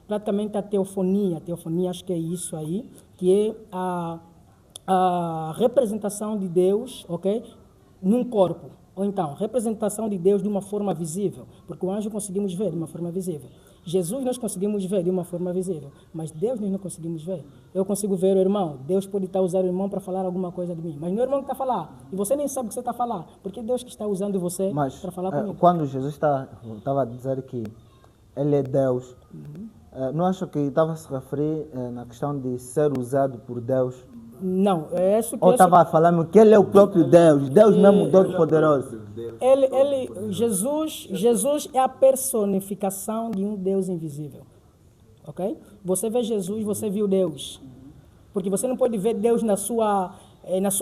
praticamente a teofonia. A teofonia, acho que é isso aí, que é a representação de Deus, ok? Num corpo. Ou então, representação de Deus de uma forma visível, porque o anjo conseguimos ver de uma forma visível. Jesus nós conseguimos ver de uma forma visível, mas Deus nós não conseguimos ver. Eu consigo ver o irmão, Deus pode estar usando o irmão para falar alguma coisa de mim, mas não é o irmão que está a falar, e você nem sabe o que você está a falar, porque é Deus que está usando você para falar comigo. Quando Jesus estava a dizer que Ele é Deus, não acho que estava a se referir na questão de ser usado por Deus? Não, é isso que... Ou estava a falar que Ele é o próprio Deus, Deus mesmo, Deus poderoso. Jesus é a personificação de um Deus invisível, ok? Você vê Jesus, você viu Deus, porque você não pode ver Deus na sua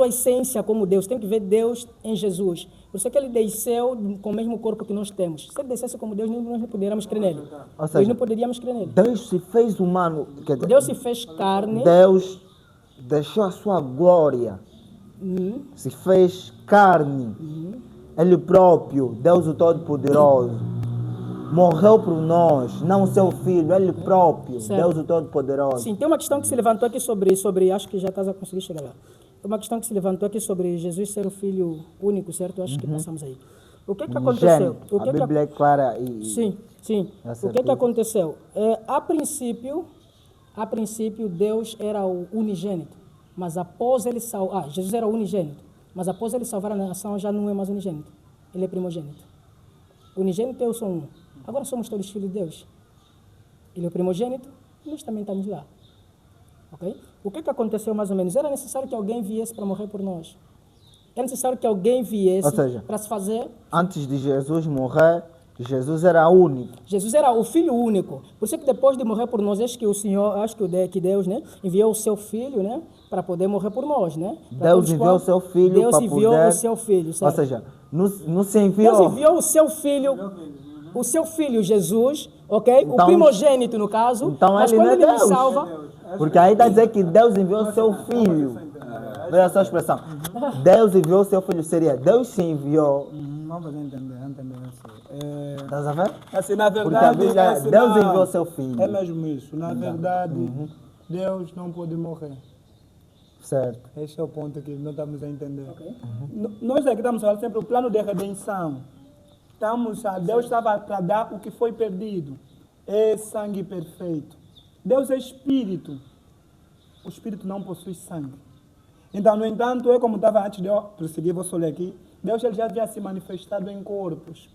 essência como Deus, tem que ver Deus em Jesus. Por isso é que Ele desceu com o mesmo corpo que nós temos. Se Ele descesse como Deus, nós não poderíamos crer nele. Ou seja, nós não poderíamos crer nele. Deus se fez humano. Deus se fez carne. Deus deixou a sua glória, se fez carne, Ele próprio, Deus o Todo-Poderoso, morreu por nós, não o seu filho, Ele próprio, certo. Deus o Todo-Poderoso. Sim, tem uma questão que se levantou aqui sobre acho que já estás a conseguir chegar lá. Tem uma questão que se levantou aqui sobre Jesus ser o filho único, certo? Acho que passamos aí. O que aconteceu? A Bíblia é clara e... Sim. O que aconteceu? A princípio, Deus era o unigênito, mas após ele salvar... Jesus era o unigênito, mas após ele salvar a nação, já não é mais unigênito. Ele é primogênito. Unigênito eu sou um. Agora somos todos filhos de Deus. Ele é o primogênito, nós também estamos lá. Ok? O que aconteceu mais ou menos? Era necessário que alguém viesse para morrer por nós. Era necessário que alguém viesse para se fazer... Antes de Jesus morrer... Jesus era único. Jesus era o Filho único. Por isso é que depois de morrer por nós, acho que Deus, né, enviou o seu Filho, né, para poder morrer por nós, né? Deus enviou o seu Filho Deus para enviou poder... o seu Filho, certo? Ou seja, não se enviou... Deus enviou o seu Filho Jesus, ok? Então, o primogênito no caso. Então mas ele não é Deus. Salva... Porque aí está a dizer que Deus enviou o seu Filho. Veja a sua expressão. Deus enviou o seu Filho. Seria Deus se enviou... Vamos fazer entender Estás a ver? Assim, na verdade, Deus enviou seu filho. É mesmo isso. Na verdade, Deus não pode morrer. Certo. Esse é o ponto que nós estamos a entender. Okay. Nós aqui estamos falando sempre o plano de redenção. Deus estava para dar o que foi perdido. É sangue perfeito. Deus é espírito. O espírito não possui sangue. Então, no entanto, eu como estava antes de eu prosseguir, vou só ler aqui. Deus já havia se manifestado em corpos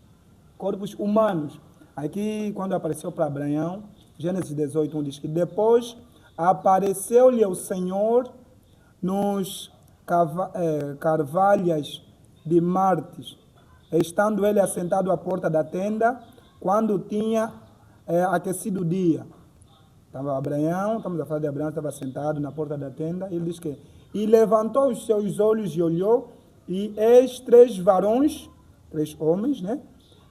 humanos. Aqui, quando apareceu para Abraão, Gênesis 18, diz que depois apareceu-lhe o Senhor nos carvalhas de Martes, estando ele assentado à porta da tenda, quando tinha aquecido o dia. Estava Abraão, estamos a falar de Abraão, estava sentado na porta da tenda, ele diz que, e levantou os seus olhos e olhou, e eis 3 varões, 3 homens, né?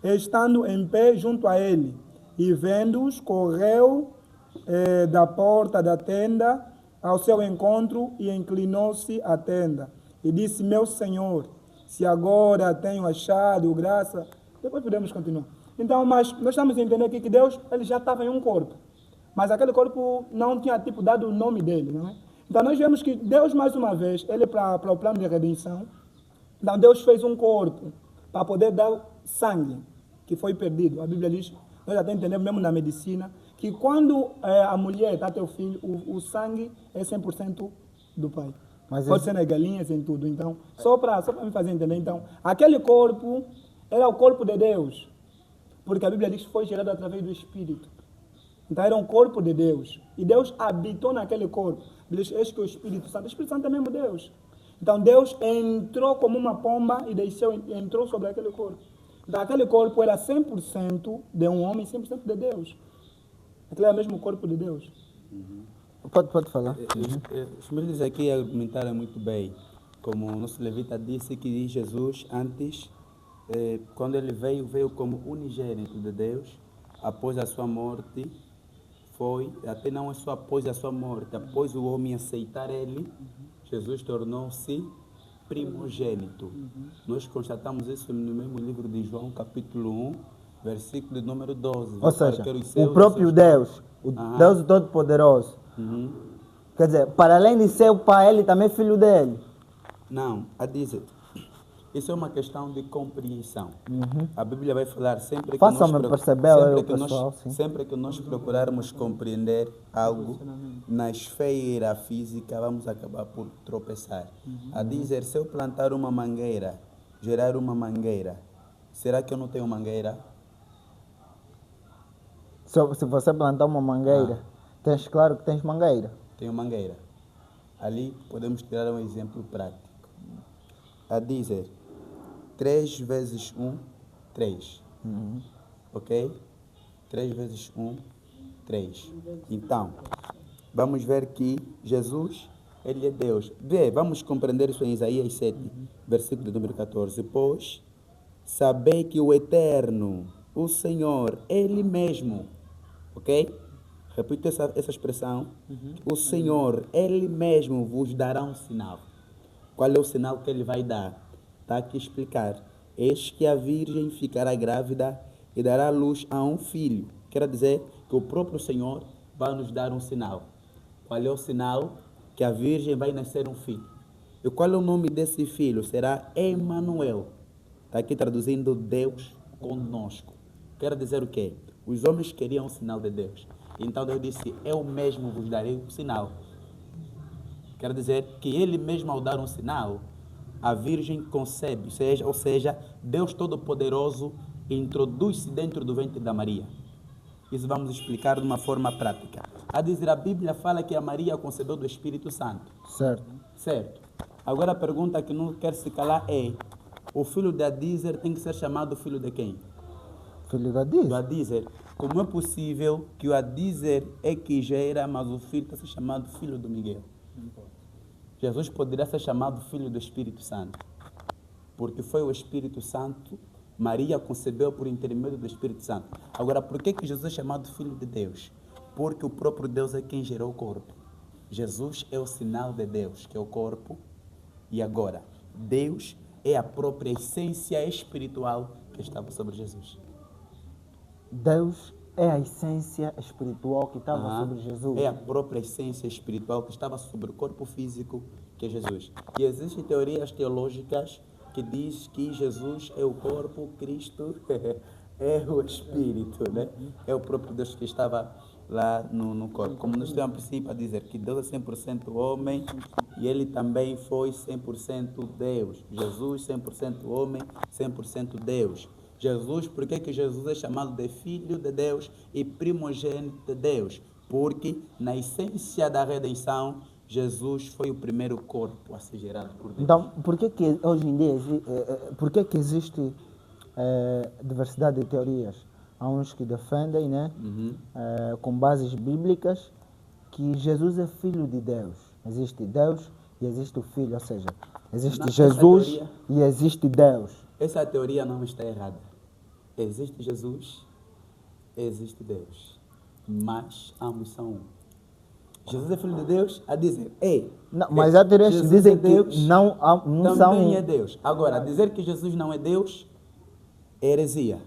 Estando em pé junto a ele, e vendo-os, correu da porta da tenda ao seu encontro e inclinou-se à tenda. E disse, meu Senhor, se agora tenho achado graça, depois podemos continuar. Então, mas nós estamos a entender aqui que Deus, ele já estava em um corpo, mas aquele corpo não tinha tipo dado o nome dele, não é? Então nós vemos que Deus, mais uma vez, ele para o plano de redenção, então Deus fez um corpo para poder dar sangue, que foi perdido. A Bíblia diz, nós até entendemos mesmo na medicina, que quando a mulher está teu filho, o sangue é 100% do pai. Mas pode ser nas galinhas, em tudo. Então, só para me fazer entender. Então, aquele corpo era o corpo de Deus, porque a Bíblia diz que foi gerado através do Espírito. Então, era um corpo de Deus. E Deus habitou naquele corpo. Diz que o Espírito Santo é mesmo Deus. Então, Deus entrou como uma pomba e entrou sobre aquele corpo. Então, aquele corpo era 100% de um homem, 100% de Deus. Aquele é o mesmo corpo de Deus. Pode falar. Os meus aqui argumentaram muito bem. Como o nosso levita disse que Jesus, antes, quando ele veio como unigênito de Deus, após a sua morte, até não é só após a sua morte, após o homem aceitar ele, Jesus tornou-se primogênito. Nós constatamos isso no mesmo livro de João, capítulo 1, versículo de número 12. Ou seja, o próprio Deus, o Deus Todo-Poderoso. Quer dizer, para além de ser o pai, ele também é filho dele. Não, a dizer, isso é uma questão de compreensão. A Bíblia vai falar sempre que nós procurarmos compreender algo na esfera física, vamos acabar por tropeçar. A dizer, se eu plantar uma mangueira, gerar uma mangueira, será que eu não tenho mangueira? Se você plantar uma mangueira, claro que tens mangueira. Tenho mangueira. Ali podemos tirar um exemplo prático. A dizer, 3 vezes 1, 3. Ok? 3 vezes 1, 3. Então, vamos ver que Jesus, ele é Deus. Vamos compreender isso em Isaías 7, versículo número 14. Pois, sabei que o Eterno, o Senhor, Ele mesmo, ok? Repito essa expressão. O Senhor, Ele mesmo vos dará um sinal. Qual é o sinal que Ele vai dar? Está aqui a explicar. Eis que a virgem ficará grávida e dará luz a um filho. Quer dizer que o próprio Senhor vai nos dar um sinal. Qual é o sinal? Que a virgem vai nascer um filho. E qual é o nome desse filho? Será Emanuel. Está aqui traduzindo Deus conosco. Quer dizer o quê? Os homens queriam um sinal de Deus. Então Deus disse, eu mesmo vos darei um sinal. Quer dizer que Ele mesmo, ao dar um sinal, a Virgem concebe, ou seja, Deus Todo-Poderoso introduz-se dentro do ventre da Maria. Isso vamos explicar de uma forma prática. A dizer, a Bíblia fala que a Maria concebeu do Espírito Santo. Certo. Agora a pergunta que não quer se calar é, o filho de Adízer tem que ser chamado filho de quem? Filho da Adízer. Do Adízer. Como é possível que o Adízer é que gera, mas o filho está sendo chamado filho do Miguel? Jesus poderia ser chamado filho do Espírito Santo, porque foi o Espírito Santo, Maria concebeu por intermédio do Espírito Santo. Agora, por que Jesus é chamado filho de Deus? Porque o próprio Deus é quem gerou o corpo. Jesus é o sinal de Deus, que é o corpo. E agora, Deus é a própria essência espiritual que estava sobre Jesus. Deus é a essência espiritual que estava sobre Jesus. É a própria essência espiritual que estava sobre o corpo físico, que é Jesus. E existem teorias teológicas que diz que Jesus é o corpo, Cristo é o Espírito, né? É o próprio Deus que estava lá no corpo. Como nós temos a princípio a dizer que Deus é 100% homem e Ele também foi 100% Deus. Jesus 100% homem, 100% Deus. Jesus, por que Jesus é chamado de Filho de Deus e primogênito de Deus? Porque na essência da redenção, Jesus foi o primeiro corpo a ser gerado por Deus. Então, por que hoje em dia existe diversidade de teorias? Há uns que defendem, né, com bases bíblicas, que Jesus é Filho de Deus. Existe Deus e existe o Filho, ou seja, existe Jesus e existe Deus. Essa teoria não está errada. Existe Jesus, existe Deus, mas ambos são um. Jesus é filho de Deus, a dizer, ei, Não, mas há teorias que Jesus dizem é Deus, que não são. também é Deus. Agora, dizer que Jesus não é Deus é heresia.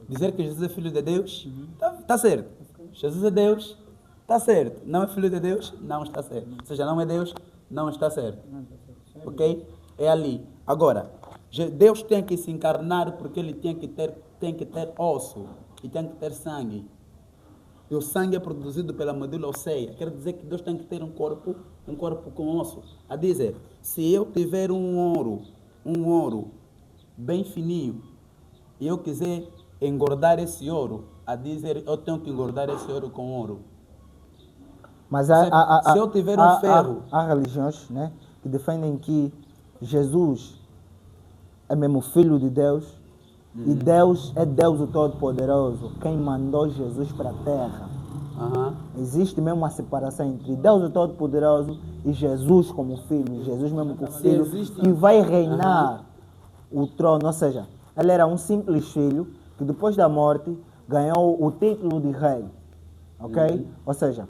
Dizer que Jesus é filho de Deus, tá certo. Jesus é Deus, tá certo. Não é filho de Deus, não está certo. Ou seja, não é Deus, não está certo. Ok? É ali. Agora, Deus tem que se encarnar porque ele tem que ter osso e tem que ter sangue. E o sangue é produzido pela medula óssea. Quer dizer que Deus tem que ter um corpo com osso. A dizer, se eu tiver um ouro bem fininho, e eu quiser engordar esse ouro, a dizer, eu tenho que engordar esse ouro com ouro. Mas Se eu tiver um ferro... Há religiões, né, que defendem que Jesus é mesmo filho de Deus e Deus é Deus o Todo-Poderoso, quem mandou Jesus para a terra. Existe mesmo uma separação entre Deus o Todo-Poderoso e Jesus como filho, Jesus mesmo como filho, que vai reinar o trono. Ou seja, ele era um simples filho que depois da morte ganhou o título de rei. Ok? Ou seja,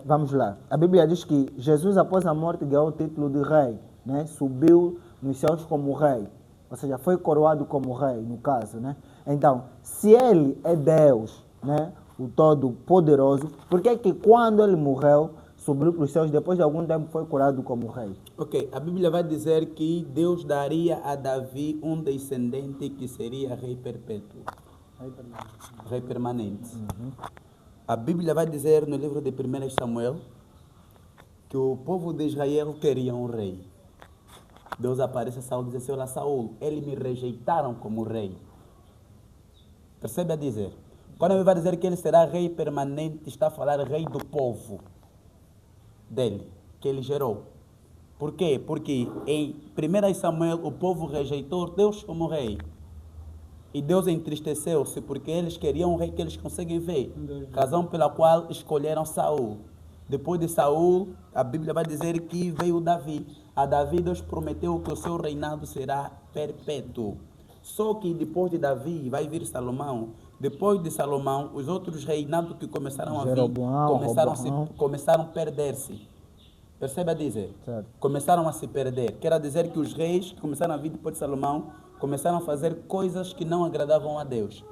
vamos lá. A Bíblia diz que Jesus, após a morte, ganhou o título de rei, né? Subiu nos céus como rei. Ou seja, foi coroado como rei, no caso, né? Então, se ele é Deus, né, o Todo-Poderoso, por que que quando ele morreu, subiu para os céus, depois de algum tempo foi coroado como rei? Ok, a Bíblia vai dizer que Deus daria a Davi um descendente que seria rei perpétuo. Rei permanente. A Bíblia vai dizer no livro de 1 Samuel que o povo de Israel queria um rei. Deus aparece a Saul e diz assim, olha Saul, eles me rejeitaram como rei. Percebe a dizer? Quando ele vai dizer que ele será rei permanente, está a falar rei do povo dele, que ele gerou. Por quê? Porque em 1 Samuel o povo rejeitou Deus como rei. E Deus entristeceu-se porque eles queriam um rei que eles conseguem ver. Razão pela qual escolheram Saul. Depois de Saul, a Bíblia vai dizer que veio Davi. A Davi Deus prometeu que o seu reinado será perpétuo. Só que depois de Davi vai vir Salomão. Depois de Salomão, os outros reinados que começaram a vir começaram a perder-se. Percebe a dizer? Certo. Começaram a se perder. Quer dizer que os reis que começaram a vir depois de Salomão começaram a fazer coisas que não agradavam a Deus.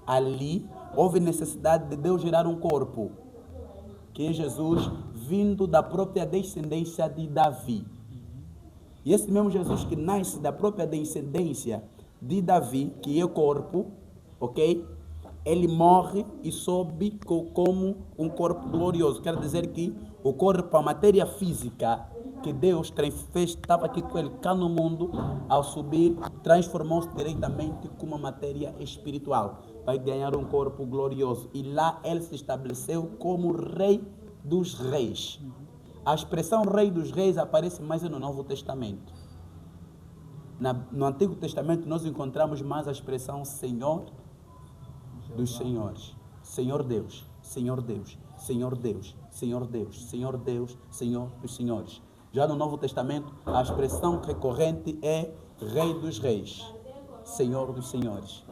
Ali houve necessidade de Deus gerar um corpo, que é Jesus, vindo da própria descendência de Davi. E esse mesmo Jesus que nasce da própria descendência de Davi, que é corpo, ok? Ele morre e sobe como um corpo glorioso. Quer dizer que o corpo, a matéria física que Deus fez, estava aqui com ele cá no mundo, ao subir, transformou-se diretamente com uma matéria espiritual. Vai ganhar um corpo glorioso. E lá ele se estabeleceu como rei dos reis. A expressão rei dos reis aparece mais no Novo Testamento. No Antigo Testamento nós encontramos mais a expressão Senhor dos senhores. Senhor Deus, Senhor Deus, Senhor Deus, Senhor Deus, Senhor Deus, Senhor dos senhores. Já no Novo Testamento, a expressão recorrente é Rei dos Reis, Senhor dos Senhores.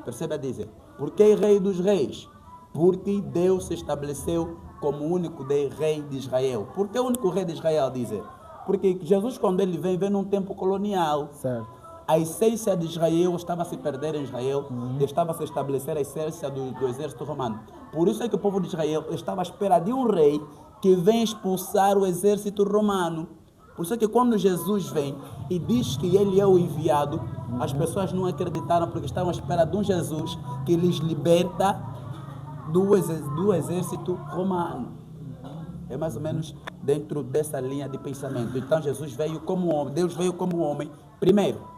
Percebe a dizer? Por que Rei dos Reis? Porque Deus se estabeleceu como o único rei de Israel. Por que o único rei de Israel, dizer? Porque Jesus, quando ele vem num tempo colonial. Certo. A essência de Israel estava a se perder em Israel, estava a se estabelecer a essência do exército romano. Por isso é que o povo de Israel estava à espera de um rei que vem expulsar o exército romano. Por isso é que quando Jesus vem e diz que ele é o enviado, as pessoas não acreditaram porque estavam à espera de um Jesus que lhes liberta do exército romano. É mais ou menos dentro dessa linha de pensamento. Então Jesus veio como homem, Deus veio como homem, primeiro,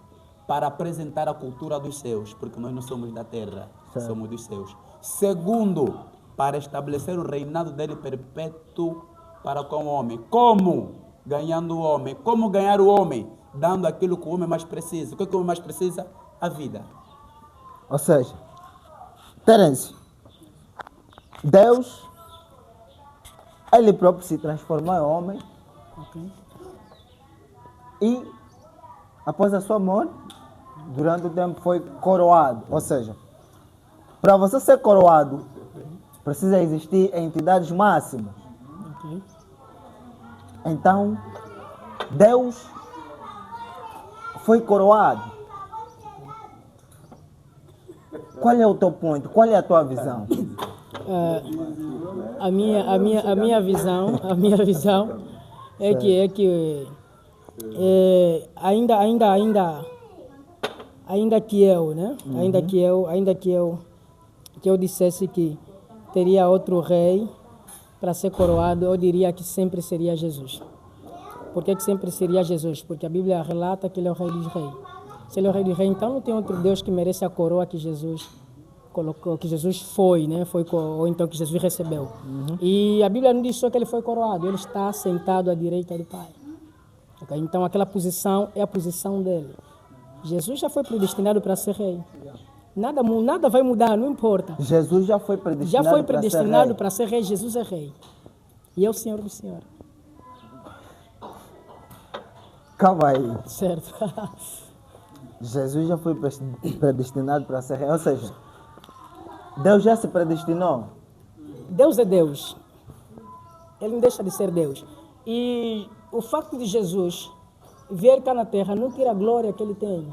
para apresentar a cultura dos céus, porque nós não somos da terra, somos dos céus. Segundo, para estabelecer o reinado dele perpétuo para com o homem. Como? Ganhando o homem. Como ganhar o homem? Dando aquilo que o homem mais precisa. O que o homem mais precisa? A vida. Ou seja, Terence, Deus, ele próprio se transformou em homem. E após a sua morte, durante o tempo foi coroado. Ou seja, para você ser coroado, precisa existir entidades máximas. Ok? Então, Deus foi coroado. Qual é o teu ponto? Qual é a tua visão? A minha visão é que ainda que eu, né? Ainda que eu dissesse que teria outro rei para ser coroado, eu diria que sempre seria Jesus. Por que sempre seria Jesus? Porque a Bíblia relata que ele é o rei dos reis. Se ele é o rei dos reis, então não tem outro Deus que merece a coroa que Jesus colocou, que Jesus foi, né? Ou então que Jesus recebeu. E a Bíblia não diz só que ele foi coroado, ele está sentado à direita do Pai. Okay? Então aquela posição é a posição dele. Jesus já foi predestinado para ser rei. Nada vai mudar, não importa. Jesus já foi predestinado, para ser rei. Jesus é rei. E é o Senhor do Senhor. Calma aí. Certo. Jesus já foi predestinado para ser rei. Ou seja, Deus já se predestinou. Deus é Deus. Ele não deixa de ser Deus. E o facto de Jesus vir cá na terra não tira a glória que ele tem.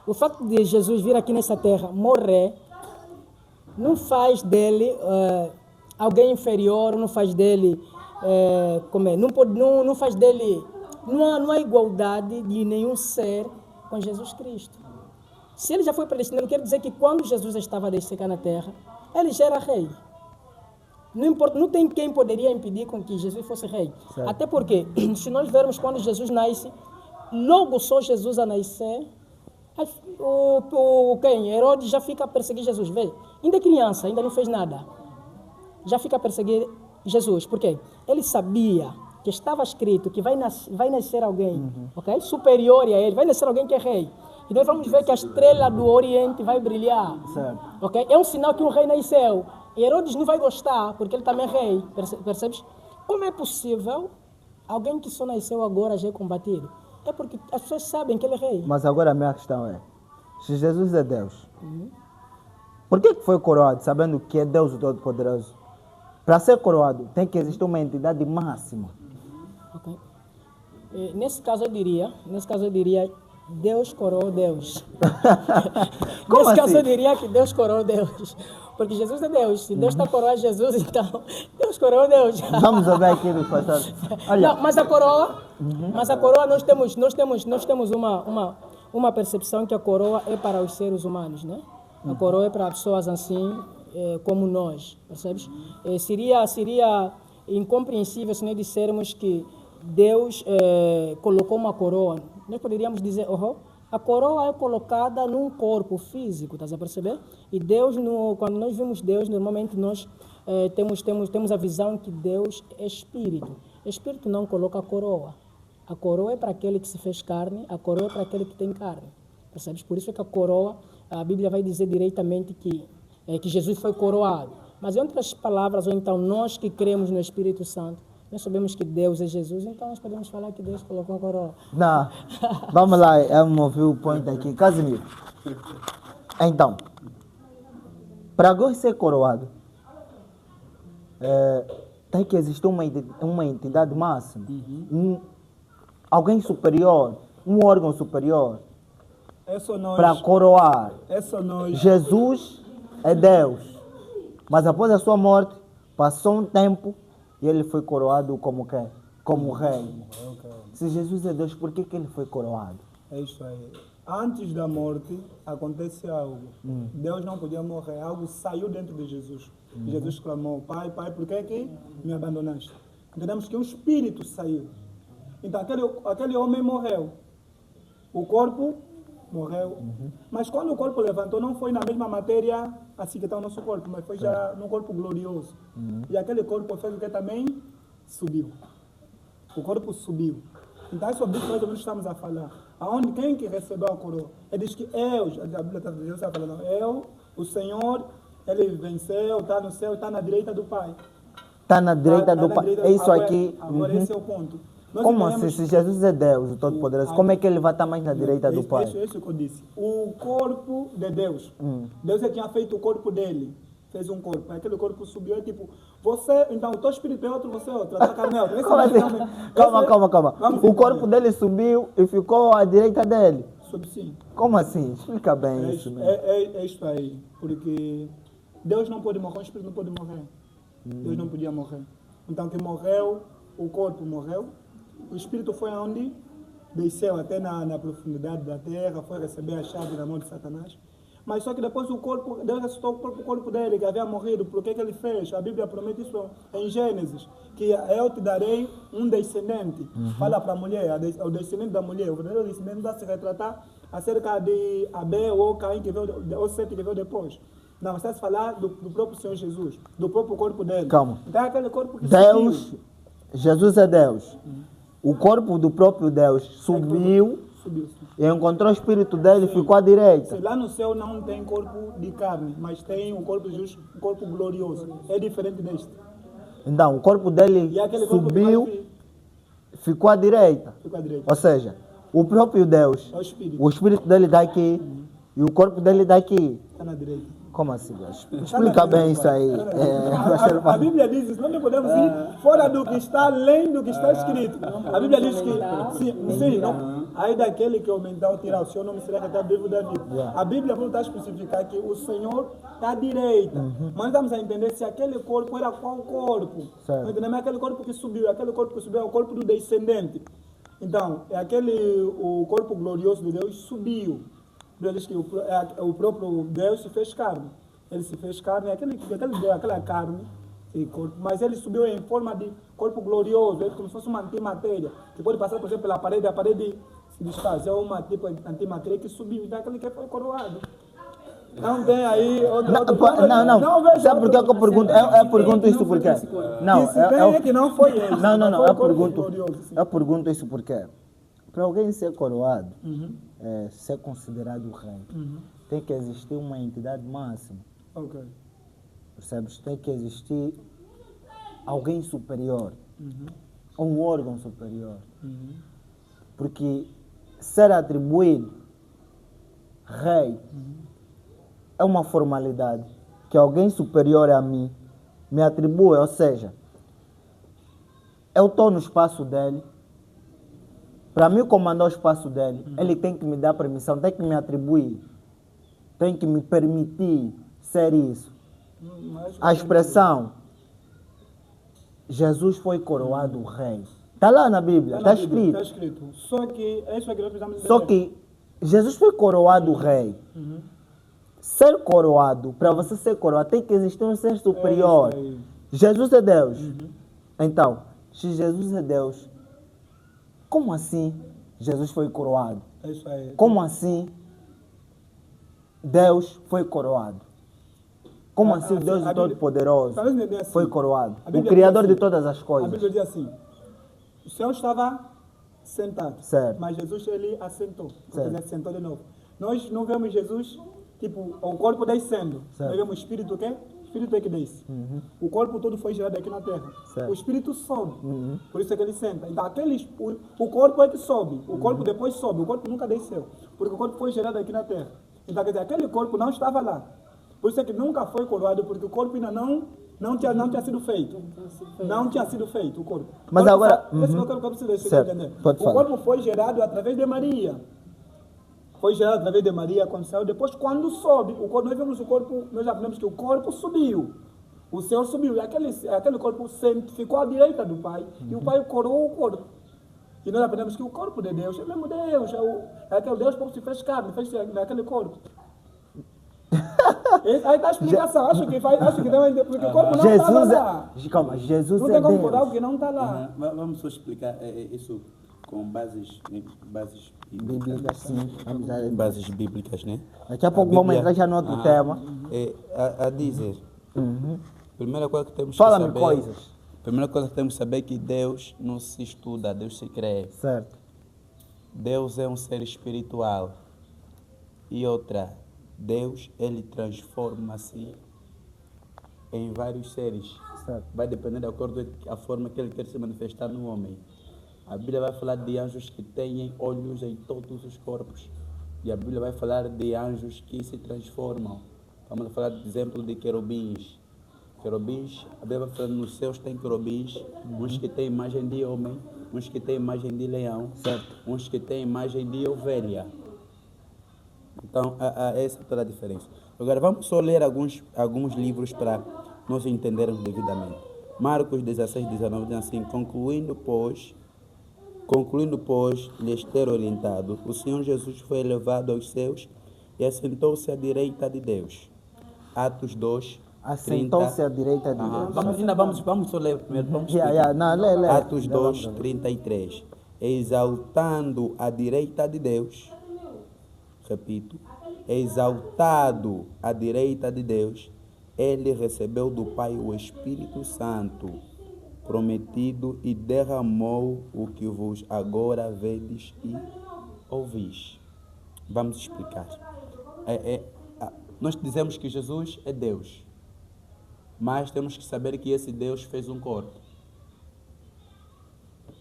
O facto de Jesus vir aqui nessa terra, morrer, não faz dele alguém inferior, não faz dele, não faz dele, não há igualdade de nenhum ser com Jesus Cristo. Se ele já foi predestinado, quer dizer que quando Jesus estava a descer cá na terra, ele já era rei. Não importa, não tem quem poderia impedir com que Jesus fosse rei. Certo. Até porque, se nós vermos quando Jesus nasce, logo só Jesus a nascer, Herodes já fica a perseguir Jesus. Vê, ainda é criança, ainda não fez nada. Já fica a perseguir Jesus. Por quê? Ele sabia que estava escrito que vai nascer alguém, ok? Superior a ele, vai nascer alguém que é rei. E nós vamos ver que a estrela do Oriente vai brilhar. Certo. Okay? É um sinal que um rei nasceu. E Herodes não vai gostar, porque ele também é rei. Percebes? Como é possível alguém que só nasceu agora já é combatido? É porque as pessoas sabem que ele é rei. Mas agora a minha questão é, se Jesus é Deus, por que foi coroado, sabendo que é Deus o Todo-Poderoso? Para ser coroado, tem que existir uma entidade máxima. Okay. Nesse caso eu diria, Deus coroou Deus. Como Nesse caso assim? eu diria que Deus coroou Deus. Porque Jesus é Deus. Se Deus está coroando Jesus, então Deus coroou Deus. Vamos ouvir aqui do pastor. Olha, Não, mas a coroa nós temos uma percepção que a coroa é para os seres humanos, né? A coroa é para pessoas assim como nós, percebes? Seria incompreensível se nós dissermos que Deus colocou uma coroa. Nós poderíamos dizer, a coroa é colocada num corpo físico, estás a perceber? E Deus, quando nós vimos Deus, normalmente nós temos a visão que Deus é espírito. Espírito não coloca a coroa. A coroa é para aquele que se fez carne, a coroa é para aquele que tem carne. Percebes? Por isso é que a coroa, a Bíblia vai dizer diretamente que Jesus foi coroado. Mas em outras palavras, ou então nós que cremos no Espírito Santo, nós sabemos que Deus é Jesus, então nós podemos falar que Deus colocou a coroa. não, vamos lá, eu movi o ponto aqui. Casimiro, então, para Deus ser coroado, tem que existir uma entidade máxima, alguém superior, um órgão superior, para coroar. Jesus é Deus, mas após a sua morte, passou um tempo e ele foi coroado como quem? Como rei. Se Jesus é Deus, por que ele foi coroado? É isso aí. Antes da morte, acontece algo. Deus não podia morrer. Algo saiu dentro de Jesus. Jesus clamou, Pai, por que me abandonaste? Entendemos que um espírito saiu. Então, aquele homem morreu. O corpo morreu. Mas quando o corpo levantou, não foi na mesma matéria assim que está o nosso corpo, mas foi já num corpo glorioso. E aquele corpo fez o que também? Subiu. O corpo subiu. Então é sobre isso que nós estamos a falar. Quem que recebeu a coroa? Ele diz que a Bíblia está falando, o Senhor, ele venceu, está no céu, está na direita do Pai. Está na direita do Pai. É isso aqui. Agora esse é o ponto. Como assim? Se Jesus é Deus, o Todo-Poderoso, como é que ele vai estar mais na direita do Pai? Isso que eu disse. O corpo de Deus. Deus já tinha feito o corpo dele. fez um corpo. Aquele corpo subiu, é tipo, você, então o teu espírito é outro, você é outro, a tua carne é outra. Esse Como é assim? realmente- Calma. Vamos O corpo entender. dele subiu e ficou à direita dele. Sobe sim. Como assim? Explica bem É, isso, isso- né? é isto aí, porque Deus não pode morrer, o espírito não pode morrer. Deus não podia morrer. Então, que morreu, o corpo morreu, o espírito foi aonde? Desceu até na profundidade da terra, foi receber a chave na mão de Satanás. Mas só que depois o corpo, Deus ressuscitou o corpo dele, que havia morrido. Por que ele fez? A Bíblia promete isso em Gênesis, que eu te darei um descendente. Fala para a mulher, o descendente da mulher. O verdadeiro descendente vai se retratar acerca de Abel ou Caim, que veio, ou Sete, que veio depois. Não, você vai falar do próprio Senhor Jesus, do próprio corpo dele. Calma. Então é aquele corpo que Deus, subiu. Jesus é Deus. O corpo do próprio Deus subiu Subiu, sim. e encontrou o espírito dele e ficou à direita. Sim, lá no céu não tem corpo de carne, mas tem um corpo justo, um corpo glorioso. É diferente deste. Então, o corpo dele E aquele corpo que subiu, vai ficou à direita. fica à direita. Ou seja, o próprio Deus, É o espírito. o espírito dele está aqui e o corpo dele está aqui. Está na direita. Como assim, Deus? Explica bem isso aí. A Bíblia diz isso, não podemos ir fora do que está, além do que está escrito. A Bíblia diz que, sim, não, aí daquele que aumentar ou tirar o seu nome será retratado vivo da vida. A Bíblia está a especificar que o Senhor está à direita. Mas nós estamos a entender se aquele corpo era qual corpo. Certo. Não entendemos? É aquele corpo que subiu, aquele corpo que subiu é o corpo do descendente. Então, o corpo glorioso de Deus subiu. Ele diz que o próprio Deus se fez carne. Ele se fez carne, aquela carne, e corpo, mas ele subiu em forma de corpo glorioso, ele como se fosse uma antimatéria, que pode passar, por exemplo, pela parede, a parede se desfaz, é uma tipo antimatéria que subiu, então aquele que foi coroado. Não tem aí... Não. Sabe por que eu pergunto? Eu pergunto isso porque... Não, Se tem é que não foi ele. Não. Foi o Eu corpo pergunto, glorioso, sim. eu pergunto isso porque para alguém ser coroado, ser considerado rei, tem que existir uma entidade máxima. Ok. Percebes? Tem que existir alguém superior, um órgão superior. Porque ser atribuído rei é uma formalidade que alguém superior a mim me atribui, ou seja, eu estou no espaço dele, para mim comandar o espaço dele, ele tem que me dar permissão, tem que me atribuir, tem que me permitir ser isso. A expressão Jesus foi coroado rei. Está lá na Bíblia, está escrito. Está escrito. Só que é isso que nós precisamos Só que Jesus foi coroado rei. Ser coroado, para você ser coroado, tem que existir um ser superior. É isso aí. Jesus é Deus. Então, se Jesus é Deus, como assim Jesus foi coroado? É isso aí. Como assim Deus foi coroado? Como assim a Deus Bíblia- Todo-Poderoso Talvez me dê assim. foi coroado? A O Bíblia Criador diz de todas as A coisas. Bíblia diz assim: o Senhor estava sentado, Certo. mas Jesus ele assentou. Certo. Ele assentou de novo. Nós não vemos Jesus, tipo, o corpo descendo. Certo. Nós vemos o espírito o quê? O espírito é que desce. O corpo todo foi gerado aqui na terra. Certo. O espírito sobe. Por isso é que ele senta. Então, o corpo é que sobe. O corpo depois sobe. O corpo nunca desceu. Porque o corpo foi gerado aqui na terra. Então, quer dizer, aquele corpo não estava lá. Por isso é que nunca foi coroado, porque o corpo ainda não tinha sido feito. Não tinha sido feito o corpo. Mas O corpo agora- foi- esse é o que eu preciso Certo. entender. Pode O falar. corpo foi gerado através de Maria. Foi gerado através de Maria quando saiu. Depois, quando sobe, nós vemos o corpo, nós já aprendemos que o corpo subiu. O Senhor subiu. E aquele corpo ficou à direita do Pai. E o Pai coroou o corpo. E nós aprendemos que o corpo de Deus é mesmo Deus. É aquele Deus que se fez carne, fez naquele corpo. Aí está a explicação. Acho que deu a entender, porque o corpo não estava Jesus lá. é... Calma, Jesus Não é tem como curar o Deus. que não está lá. Vamos só explicar isso com bases Bíblica, sim. Vamos lá. bases bíblicas, né? Daqui a pouco vamos Bíblia- entrar já no outro tema. A dizer, primeira coisa que temos Fala-me que saber... coisas. Primeira coisa que temos que saber é que Deus não se estuda, Deus se crê. Certo. Deus é um ser espiritual. E outra, Deus, ele transforma-se em vários seres. Certo. Vai depender de acordo com a forma que ele quer se manifestar no homem. A Bíblia vai falar de anjos que têm olhos em todos os corpos. E a Bíblia vai falar de anjos que se transformam. Vamos a falar, por exemplo, de querubins. Querubins, a Bíblia fala nos céus tem querubins, uns que têm imagem de homem, uns que têm imagem de leão, Certo. uns que têm imagem de ovelha. Então, essa é toda a diferença. Agora, vamos só ler alguns livros para nós entendermos devidamente. Marcos 16, 19 diz assim: concluindo, pois, lhes ter orientado, o Senhor Jesus foi elevado aos céus e assentou-se à direita de Deus. Atos 2, Assentou-se à direita de Deus. Vamos só ler primeiro. Vamos Não, lê. Atos 2, 33. Exaltando a direita de Deus, repito, exaltado à direita de Deus, ele recebeu do Pai o Espírito Santo prometido e derramou o que vos agora vedes e ouvis. Vamos explicar. Nós dizemos que Jesus é Deus, mas temos que saber que esse Deus fez um corpo.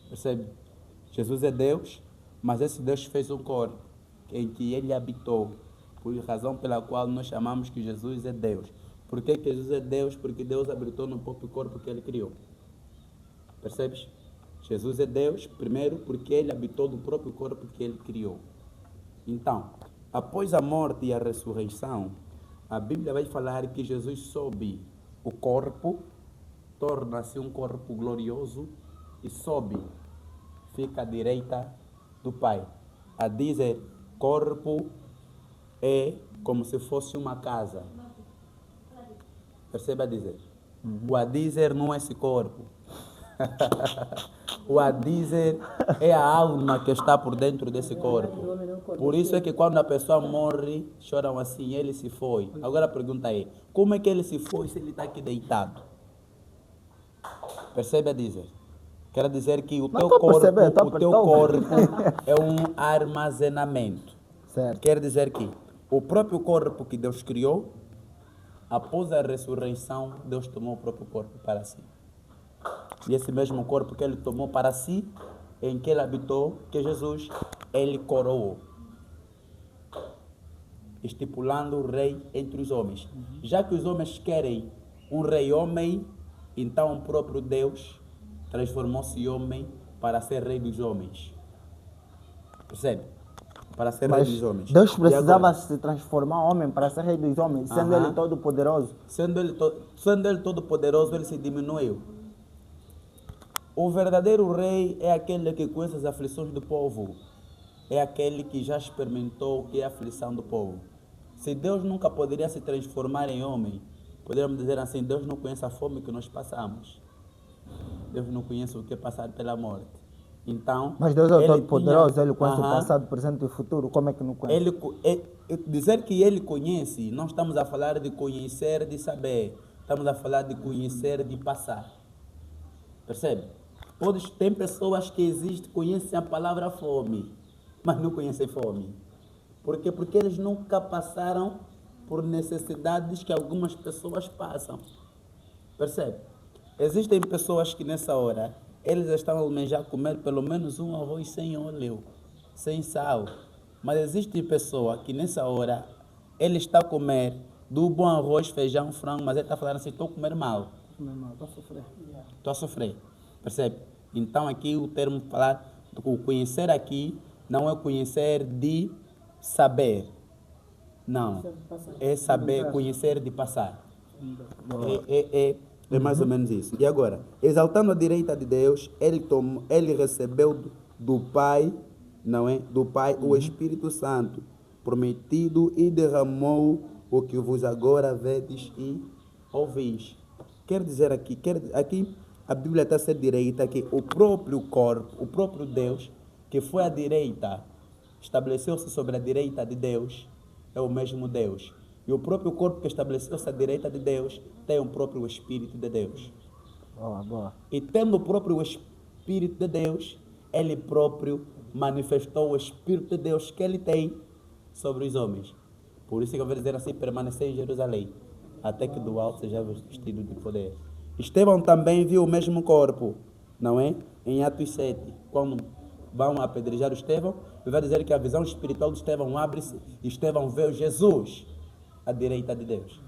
Percebe? Jesus é Deus, mas esse Deus fez um corpo em que ele habitou, por razão pela qual nós chamamos que Jesus é Deus. Por que Jesus é Deus? Porque Deus habitou no próprio corpo que ele criou. Percebes? Jesus é Deus, primeiro, porque ele habitou no próprio corpo que ele criou. Então, após a morte e a ressurreição, a Bíblia vai falar que Jesus sobe o corpo, torna-se um corpo glorioso e sobe, fica à direita do Pai. A dizer, corpo é como se fosse uma casa. Perceba a dizer. O a dizer não é esse corpo. O a dizer é a alma que está por dentro desse corpo. Por isso é que quando a pessoa morre, choram assim, ele se foi. Agora a pergunta é, como é que ele se foi se ele está aqui deitado? Percebe a dizer? Quer dizer que o teu corpo é um armazenamento. Certo. Quer dizer que o próprio corpo que Deus criou, após a ressurreição, Deus tomou o próprio corpo para si. E esse mesmo corpo que ele tomou para si, em que ele habitou, que Jesus, ele coroou, estipulando o rei entre os homens. Já que os homens querem um rei homem, então o próprio Deus transformou-se em homem para ser rei dos homens. Percebe? Para ser rei dos homens. Deus precisava se transformar em homem para ser rei dos homens, sendo ele todo poderoso. Sendo ele todo poderoso, ele se diminuiu. O verdadeiro rei é aquele que conhece as aflições do povo. É aquele que já experimentou o que é a aflição do povo. Se Deus nunca poderia se transformar em homem, poderíamos dizer assim, Deus não conhece a fome que nós passamos. Deus não conhece o que é passar pela morte. Então, mas Deus é todo poderoso, ele conhece o passado, o presente e o futuro. Como é que não conhece? Dizer que ele conhece, não estamos a falar de conhecer, de saber. Estamos a falar de conhecer, de passar. Percebe? Tem pessoas que conhecem a palavra fome, mas não conhecem fome. Por quê? Porque eles nunca passaram por necessidades que algumas pessoas passam. Percebe? Existem pessoas que nessa hora, eles estão a almejar comer pelo menos um arroz sem óleo, sem sal. Mas existe pessoa que nessa hora, ele está a comer do bom arroz, feijão, frango, mas ele está falando assim, estou a comer mal. Estou a sofrer. Estou a sofrer. Percebe? Então aqui o termo falar, o conhecer aqui, não é conhecer de saber. Não. É saber, conhecer de passar. É mais ou menos isso. E agora, exaltando a direita de Deus, ele recebeu do Pai, não é? Do Pai o Espírito Santo, prometido e derramou o que vos agora vedes e ouvis. Quer dizer aqui a Bíblia está a ser direita, que o próprio corpo, o próprio Deus, que foi à direita, estabeleceu-se sobre a direita de Deus, é o mesmo Deus. E o próprio corpo que estabeleceu-se à direita de Deus tem o próprio Espírito de Deus. Boa. E tendo o próprio Espírito de Deus, ele próprio manifestou o Espírito de Deus que ele tem sobre os homens. Por isso que eu vou dizer assim, permanecer em Jerusalém, até que do alto seja vestido de poder. Estevão também viu o mesmo corpo, não é? Em Atos 7, quando vão apedrejar o Estevão, vai dizer que a visão espiritual de Estevão abre-se e Estevão vê Jesus à direita de Deus.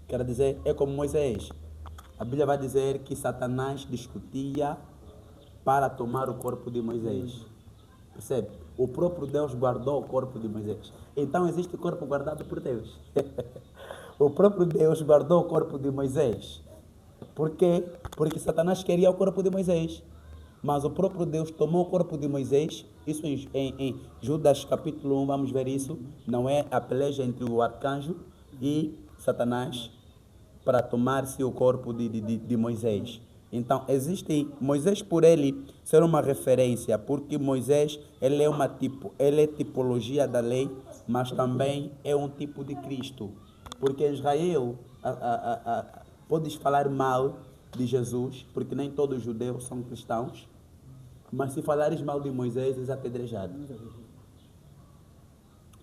Quer dizer, é como Moisés. A Bíblia vai dizer que Satanás discutia para tomar o corpo de Moisés. Percebe? O próprio Deus guardou o corpo de Moisés. Então existe corpo guardado por Deus. O próprio Deus guardou o corpo de Moisés. Por quê? Porque Satanás queria o corpo de Moisés. Mas o próprio Deus tomou o corpo de Moisés. Isso em Judas capítulo 1, vamos ver isso. Não é a peleja entre o arcanjo e Satanás para tomar-se o corpo de Moisés. Então, existe Moisés, por ele ser uma referência, porque Moisés ele é tipologia da lei, mas também é um tipo de Cristo. Porque em Israel, podes falar mal de Jesus, porque nem todos os judeus são cristãos, mas se falares mal de Moisés, és apedrejado.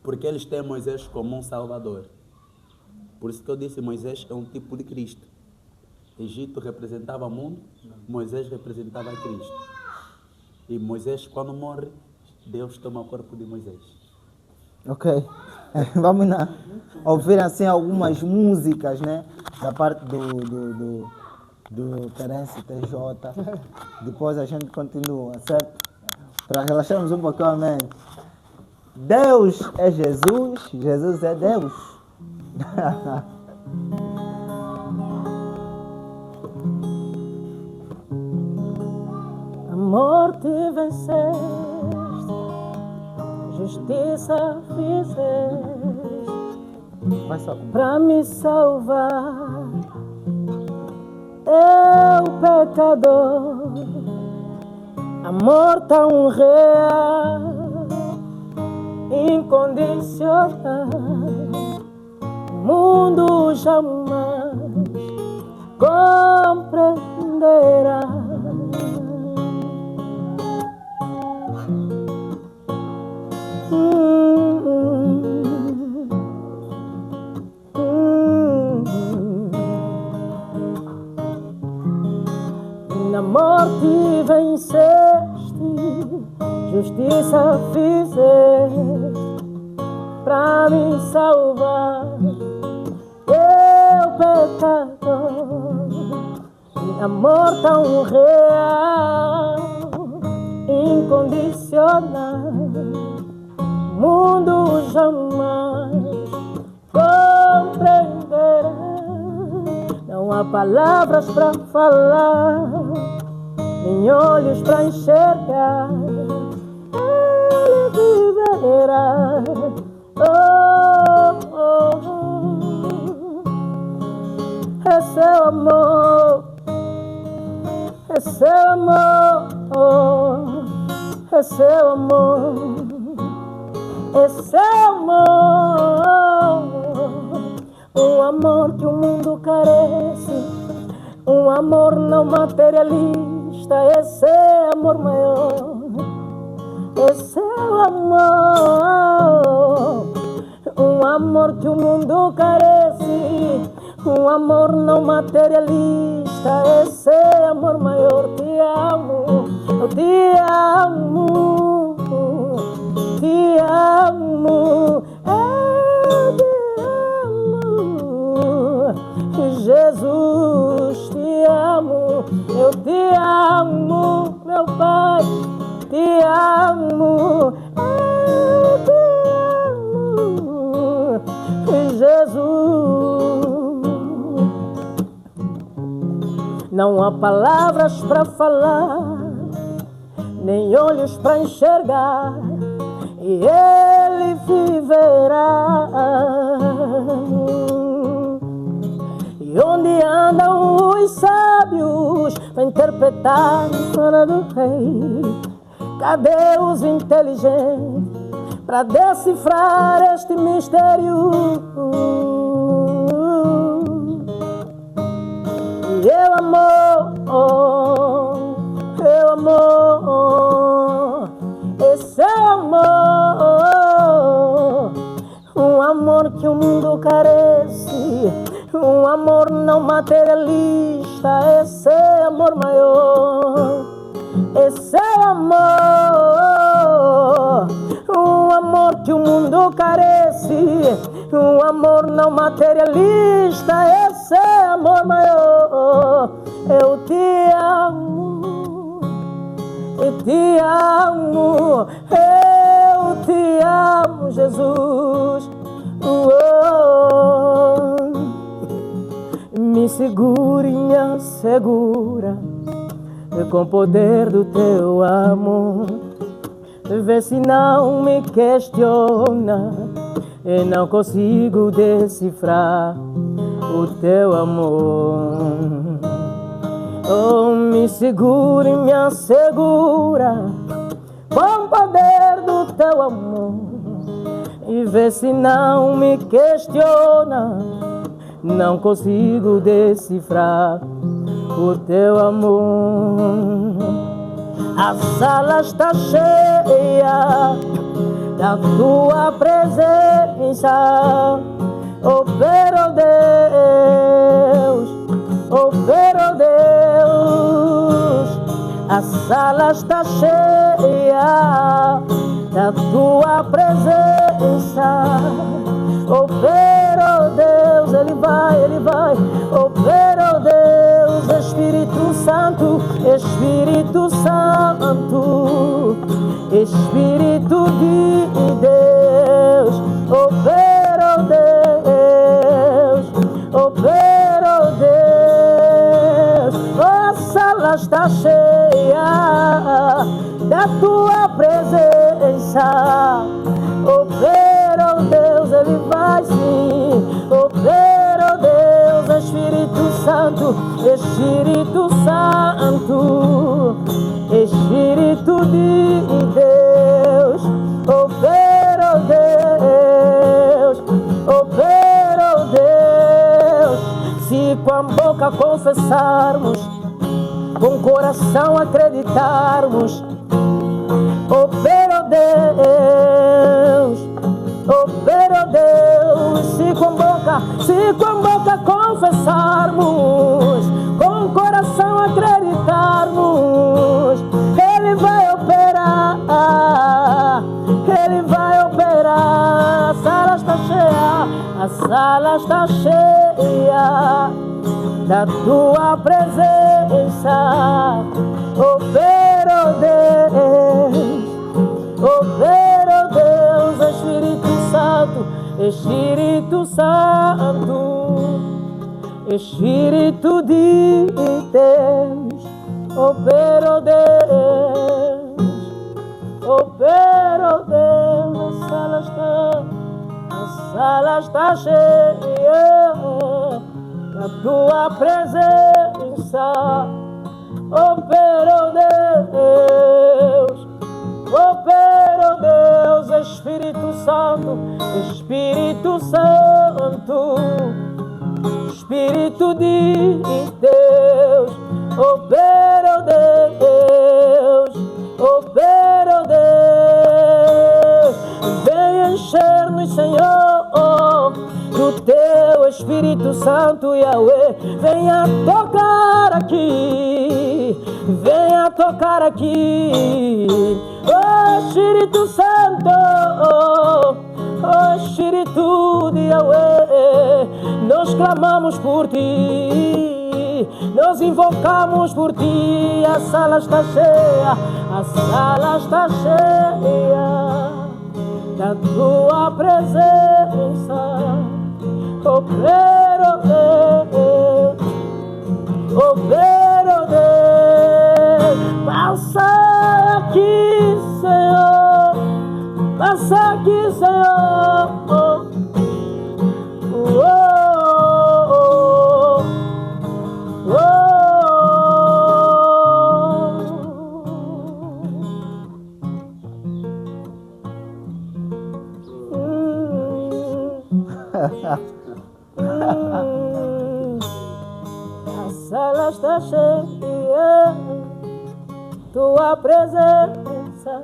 Porque eles têm Moisés como um salvador. Por isso que eu disse, Moisés é um tipo de Cristo. Egito representava o mundo, Moisés representava Cristo. E Moisés, quando morre, Deus toma o corpo de Moisés. Ok. Vamos ouvir assim algumas músicas, né? Da parte do Terence TJ. Depois a gente continua, certo? Para relaxarmos um pouquinho a mente. Deus é Jesus, Jesus é Deus. A morte venceste, justiça fizeste para me salvar. Eu, pecador, amor tão real, incondicional, o mundo jamais compreenderá. Na morte venceste, justiça fizeste pra me salvar. Eu, pecador, amor tão real, incondicional, mundo jamais compreenderá. Não há palavras para falar, nem olhos para enxergar. Ele viverá. Oh, oh, oh. É seu amor, é seu amor, oh. É seu amor, é seu amor. Um amor que o mundo carece, um amor não materialista, esse é amor maior, esse é o amor. Um amor que o mundo carece, um amor não materialista, esse é amor maior. Te amo, eu te amo, te amo, eu te amo. Jesus, te amo, eu te amo, meu Pai, te amo, eu te amo, Jesus. Não há palavras para falar, nem olhos para enxergar, e Ele viverá. E onde andam os sábios para interpretar a fala do rei? Cadê os inteligentes para decifrar este mistério? E eu amor, eu amor, esse é amor, um amor que o mundo carece, um amor não materialista, esse é amor maior, esse é amor, um amor amor que o mundo carece, um amor não materialista, esse é amor maior. Eu te amo, eu te amo, eu te amo, Jesus. Me segura e me assegura com o poder do teu amor. Vê se não me questiona, eu não consigo decifrar o teu amor. Oh, me segura e me assegura com o poder do teu amor. E vê se não me questiona, não consigo decifrar o teu amor. A sala está cheia da tua presença, oh pero Deus, oh pero Deus. A sala está cheia da tua presença, oh pero Deus. Ele vai, oh pero Deus. Espírito Santo, Espírito Santo, Espírito de Deus, oh pero Deus, oh pero Deus. A sala está cheia da tua presença, oh pero Deus. Ele vai sim, oh pero Deus. Espírito Santo, Espírito Santo, Espírito de Deus, oh pero Deus, oh pero Deus. Se com a boca confessarmos, com o coração acreditarmos, oh pero Deus, oh pero Deus. Se com a boca confessarmos, com o coração acreditarmos, Ele vai operar, Ele vai operar. A sala está cheia, a sala está cheia da tua presença, oh pero Deus, oh pero Deus. Espírito Santo, Espírito Santo, Espírito de Deus, oh pero Deus, oh pero Deus. A sala está cheia da tua presença, oh pero Deus, oh pero Deus. Espírito Santo, Espírito Santo, Espírito de Deus, oh pero Deus, oh pero Deus. Vem encher-nos, Senhor, do teu Espírito Santo, Yahweh. Venha tocar aqui, venha tocar aqui, oh Espírito Santo, oh Espírito de Yahweh. Nós clamamos por ti, nós invocamos por ti. A sala está cheia, a sala está cheia da tua presença, oh pero Deus, oh pero Deus. Passa aqui, Senhor, passa aqui, Senhor, oh, oh, oh, oh. A sala está cheia, tua presença,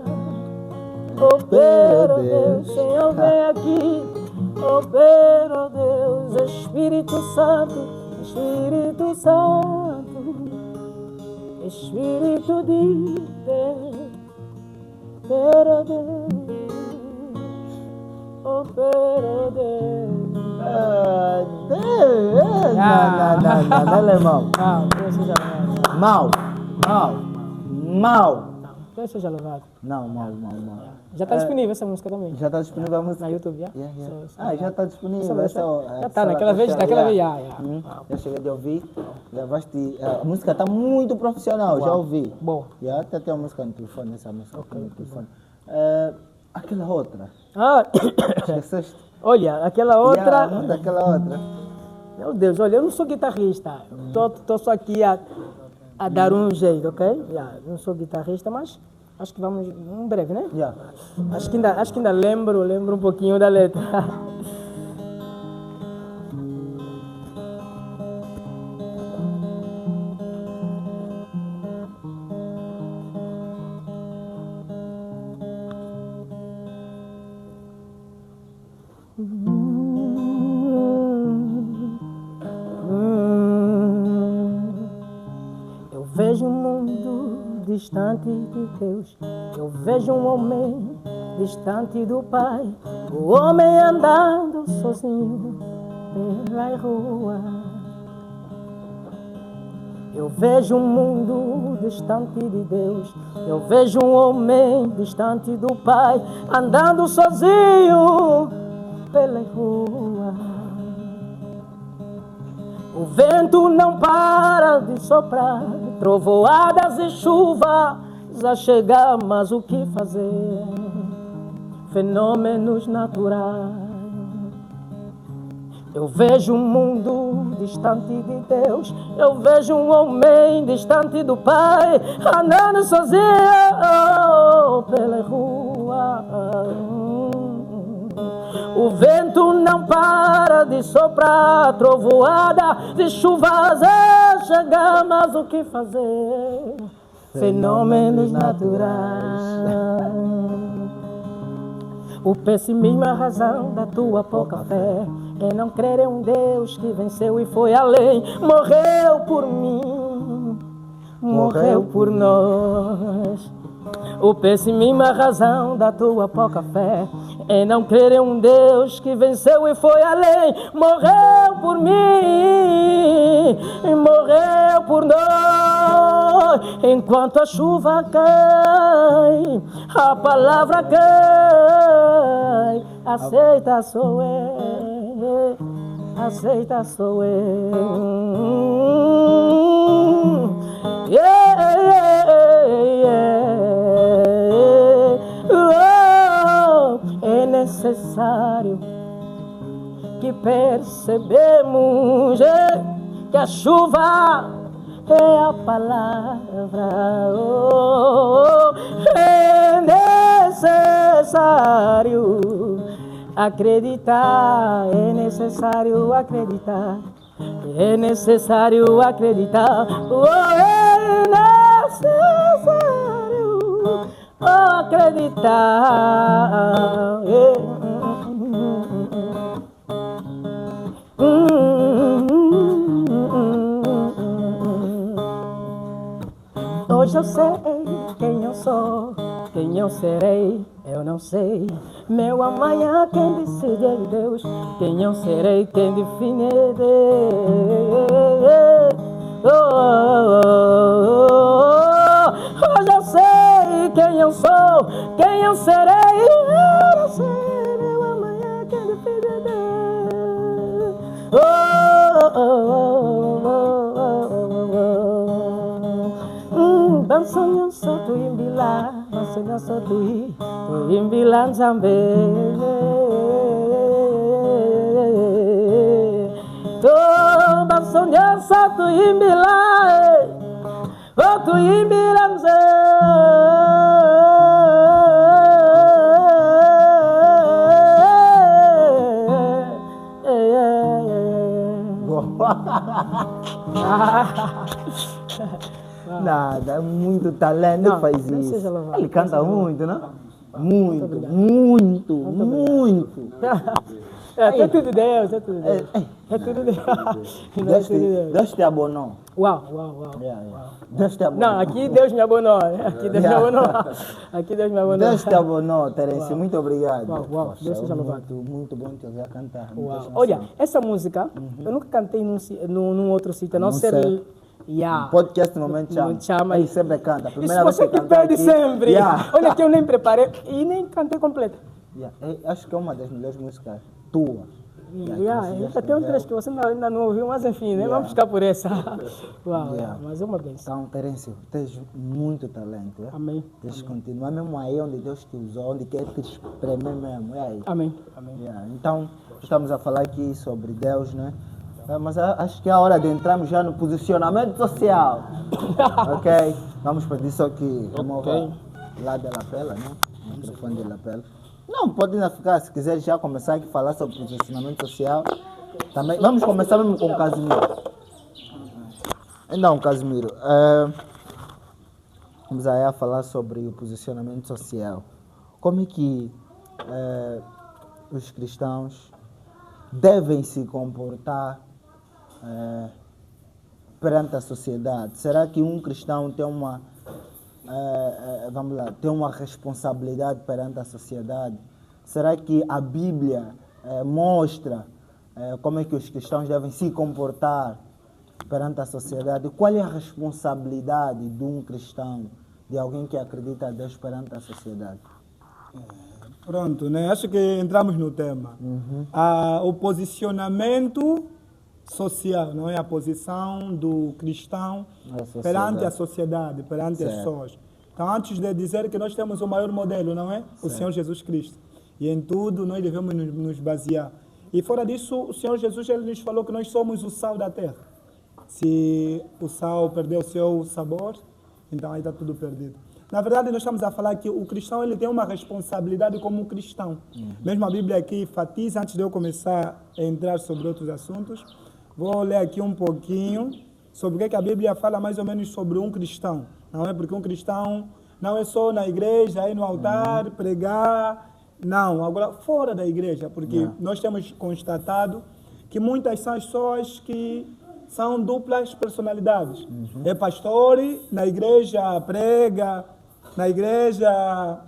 oh pero Deus. Senhor, vem aqui, oh pero Deus. Espírito Santo, Espírito Santo, Espírito de Deus, pero Deus. Oh, pero Deus. Não, alemão. Não, Deus seja louvado. Mal. Não, Deus seja louvado. Não, mal. Já está disponível essa música também? Já está disponível a música? Na YouTube, já? Já está disponível. Já está, naquela vez, já. Eu cheguei de ouvir. A música está muito profissional, já ouvi. Bom. Já até tem a música no telefone, essa música no telefone. Aquela outra. Esqueceste? Olha, aquela outra... Aquela outra. Meu Deus, olha, eu não sou guitarrista. Estou só aqui a dar um jeito, ok? Não sou guitarrista, mas acho que vamos em breve, né? Acho que ainda lembro um pouquinho da letra. Eu vejo um mundo distante de Deus. Eu vejo um homem distante do Pai. O homem andando sozinho pela rua. Eu vejo um mundo distante de Deus. Eu vejo um homem distante do Pai, andando sozinho pela rua. O vento não para de soprar, trovoadas e chuvas a chegar, mas o que fazer? Fenômenos naturais. Eu vejo um mundo distante de Deus. Eu vejo um homem distante do Pai, andando sozinho pela rua. O vento não para de soprar, trovoada de chuvas a chegar, mas o que fazer? Fenômenos naturais. O pessimismo é a razão da tua pouca fé. É não crer em um Deus que venceu e foi além. Morreu por mim, morreu por nós. O pessimismo é a razão da tua pouca fé. É não crer em um Deus que venceu e foi além. Morreu por mim, morreu por nós. Enquanto a chuva cai, a palavra cai. Aceita sou eu, aceita sou eu. Yeah, yeah, yeah. Oh, é necessário que percebemos que a chuva é a palavra. Oh, é necessário acreditar, é necessário acreditar. É necessário acreditar, oh, é necessário acreditar. Hoje eu sei quem eu sou, quem eu serei, eu não sei. Meu amanhã quem decide é Deus, quem eu serei, quem define é Deus. Hoje eu sei quem eu sou, quem eu serei, eu não sei. Meu amanhã quem define é Deus. Bansanyo sotu imbila, bansanyo sotu imbila nzambe. To bansanyo sotu imbila, sotu imbila Nada, é muito talento, Não, faz Deus isso. seja louvado. Ele canta muito, não? Muito. É tudo Deus, é tudo Deus. É tudo Deus. Não é tudo Deus. Deus te abonou. Uau. Deus te abonou. Não, aqui Deus me abonou. Aqui Deus me abonou. Aqui Deus me abonou. Deus te abonou, Terence. Muito obrigado. Uau. Poxa, Deus seja louvado. muito bom te ouvir cantar. Uau. Olha, essa música, eu nunca cantei num outro sítio, a não ser... Um podcast no momento chama. Aí sempre canta. Isso você que pede sempre. Olha que eu nem preparei e nem cantei completa. Acho que é uma das melhores músicas tuas. Tem outras que você ainda não ouviu, mas enfim, né? Vamos ficar por essa. Uau, mas é uma benção. Então, Terence, tens muito talento. Amém. Tens que continuar mesmo aí onde Deus te usou, onde quer te espremer mesmo. Amém. Então, estamos a falar aqui sobre Deus, né? Mas acho que é a hora de entrarmos já no posicionamento social. Ok? Vamos pedir só que remova lá da lapela, né? O microfone da lapela. Não, pode ainda ficar, se quiser já começar aqui a falar sobre posicionamento social. Também, vamos começar mesmo com o Casimiro. Então, Casimiro, vamos aí a falar sobre o posicionamento social. Como é que os cristãos devem se comportar perante a sociedade? Será que um cristão tem tem uma responsabilidade perante a sociedade? Será que a Bíblia mostra como é que os cristãos devem se comportar perante a sociedade? Qual é a responsabilidade de um cristão, de alguém que acredita a Deus perante a sociedade? Pronto, né? Acho que entramos no tema. O posicionamento social, não é? A posição do cristão perante a sociedade, perante as pessoas. Então, antes de dizer que nós temos o maior modelo, não é? O Senhor Jesus Cristo. E em tudo nós devemos nos basear. E fora disso, o Senhor Jesus ele nos falou que nós somos o sal da terra. Se o sal perdeu o seu sabor, então aí está tudo perdido. Na verdade, nós estamos a falar que o cristão ele tem uma responsabilidade como cristão. Mesmo a Bíblia aqui enfatiza, antes de eu começar a entrar sobre outros assuntos, vou ler aqui um pouquinho sobre o que a Bíblia fala mais ou menos sobre um cristão. Não é porque um cristão não é só na igreja, aí no altar, pregar. Não, agora fora da igreja, porque nós temos constatado que muitas são as pessoas que são duplas personalidades. É pastor, na igreja prega, na igreja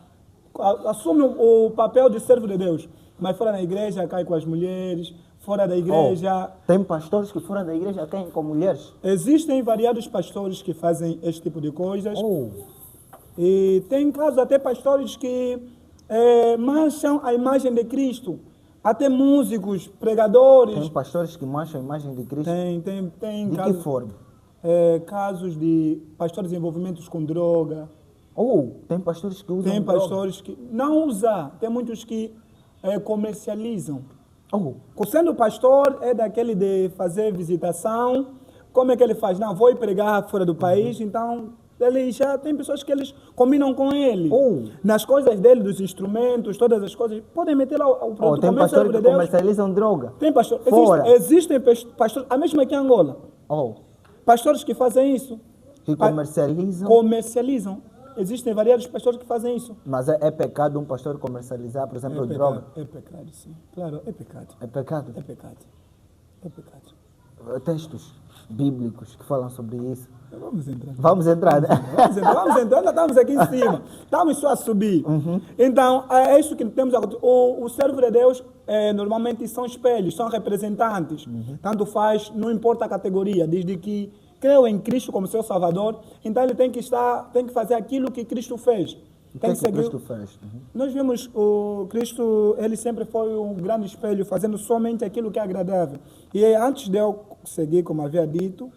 assume o papel de servo de Deus, mas fora da igreja cai com as mulheres, fora da igreja... Tem pastores que fora da igreja caem com mulheres? Existem variados pastores que fazem este tipo de coisas. E tem casos até pastores que mancham a imagem de Cristo. Até músicos, pregadores. Tem pastores que mancham a imagem de Cristo? Tem de casos, que forma? Casos de pastores envolvimentos com droga. Tem pastores que usam Tem droga? pastores que não usam. Tem muitos que comercializam. Sendo pastor, é daquele de fazer visitação. Como é que ele faz? Não, vou ir pregar fora do país, então... Ele já tem pessoas que eles combinam com ele. Nas coisas dele, dos instrumentos, todas as coisas, podem meter lá o produto. Tem pastores que comercializam droga? Tem pastores. Existem pastores, a mesma aqui em Angola. Pastores que fazem isso. Que comercializam? Comercializam. Existem variados pastores que fazem isso. Mas é pecado um pastor comercializar, por exemplo, droga? É pecado, sim. Claro, é pecado. É pecado? É pecado. É pecado. Textos bíblicos que falam sobre isso. Vamos entrar. Vamos entrar, né? Vamos entrar, ainda estamos aqui em cima. Estamos só a subir. Então, é isso que temos agora. O servo de Deus, normalmente são espelhos, são representantes. Tanto faz, não importa a categoria, desde que creu em Cristo como seu Salvador, então ele tem que fazer aquilo que Cristo fez. O que Cristo fez? Nós vemos o Cristo, ele sempre foi um grande espelho, fazendo somente aquilo que é agradável. E antes de eu seguir, como havia dito,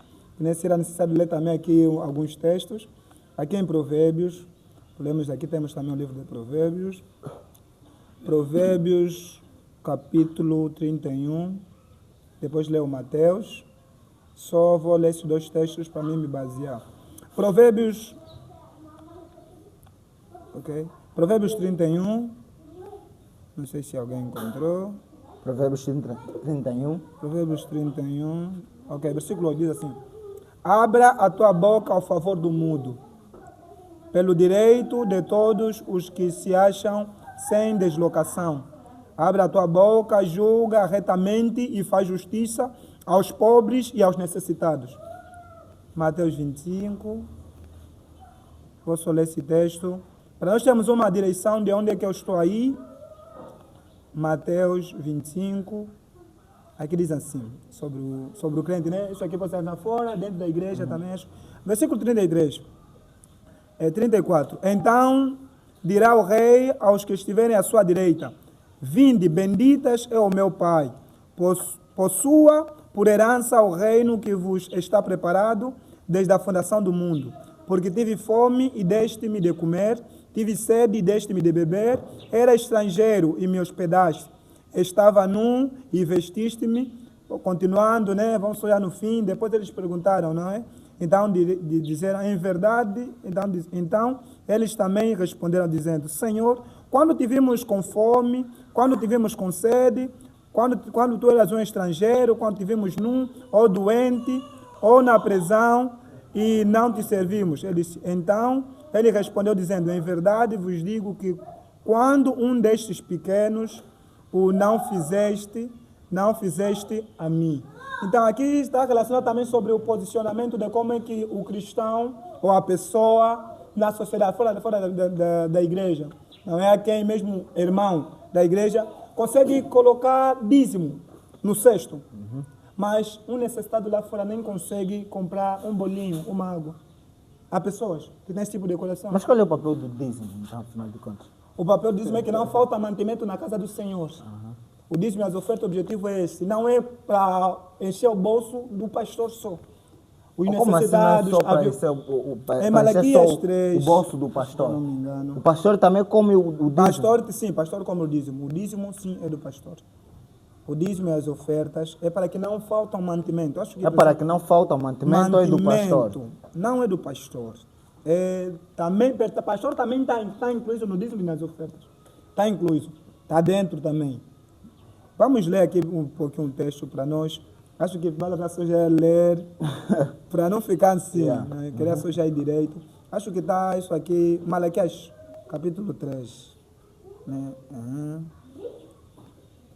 será necessário ler também aqui alguns textos. Aqui em Provérbios, aqui temos também o livro de Provérbios. Provérbios, capítulo 31. Depois leio Mateus. Só vou ler esses dois textos para mim me basear. Provérbios 31. Não sei se alguém encontrou. Provérbios 31. Provérbios 31. Versículo 8 diz assim: abra a tua boca ao favor do mudo, pelo direito de todos os que se acham sem deslocação. Abre a tua boca, julga retamente e faz justiça aos pobres e aos necessitados. Mateus 25. Posso ler esse texto? Para nós termos uma direção de onde é que eu estou aí. Mateus 25. Aqui diz assim, sobre o crente, né? Isso aqui pode ser lá fora, dentro da igreja também. Versículo 33. 34. Então dirá o rei aos que estiverem à sua direita: vinde, benditas é o meu Pai, possua por herança o reino que vos está preparado desde a fundação do mundo. Porque tive fome e deste-me de comer, tive sede e deste-me de beber, era estrangeiro e me hospedaste, estava nu e vestiste-me. Continuando, né? Vamos olhar no fim, depois eles perguntaram, não é? Então disseram, em verdade, então eles também responderam dizendo: Senhor, quando te vimos com fome, quando te vimos com sede, quando tu eras um estrangeiro, quando te vimos nu, ou doente, ou na prisão, e não te servimos? Então ele respondeu dizendo: em verdade vos digo que quando um destes pequenos o não fizeste a mim. Então aqui está relacionado também sobre o posicionamento de como é que o cristão ou a pessoa na sociedade, fora da igreja, não é quem mesmo irmão da igreja, consegue colocar dízimo no cesto, mas um necessitado lá fora nem consegue comprar um bolinho, uma água. Há pessoas que têm esse tipo de coração. Mas qual é o papel do dízimo, então, afinal de contas? O papel do dízimo é que não falta mantimento na casa do Senhor. O dízimo e as ofertas, o objetivo é esse. Não é para encher o bolso do pastor só. Os necessitados... É Malaquias 3. O bolso do pastor. Se não me engano. O pastor também come o dízimo? Pastor come o dízimo. O dízimo, sim, é do pastor. O dízimo e as ofertas é para que não faltam mantimento. Acho que para que não faltam mantimento ou é do pastor? Não é do pastor. O pastor também está incluído no dízimo e nas ofertas. Está incluído. Está dentro também. Vamos ler aqui um pouquinho um texto para nós. Acho que vale a pena só já ler, para não ficar assim, né? Queria só já ir direito. Acho que está isso aqui, Malaquias, capítulo 3. Né?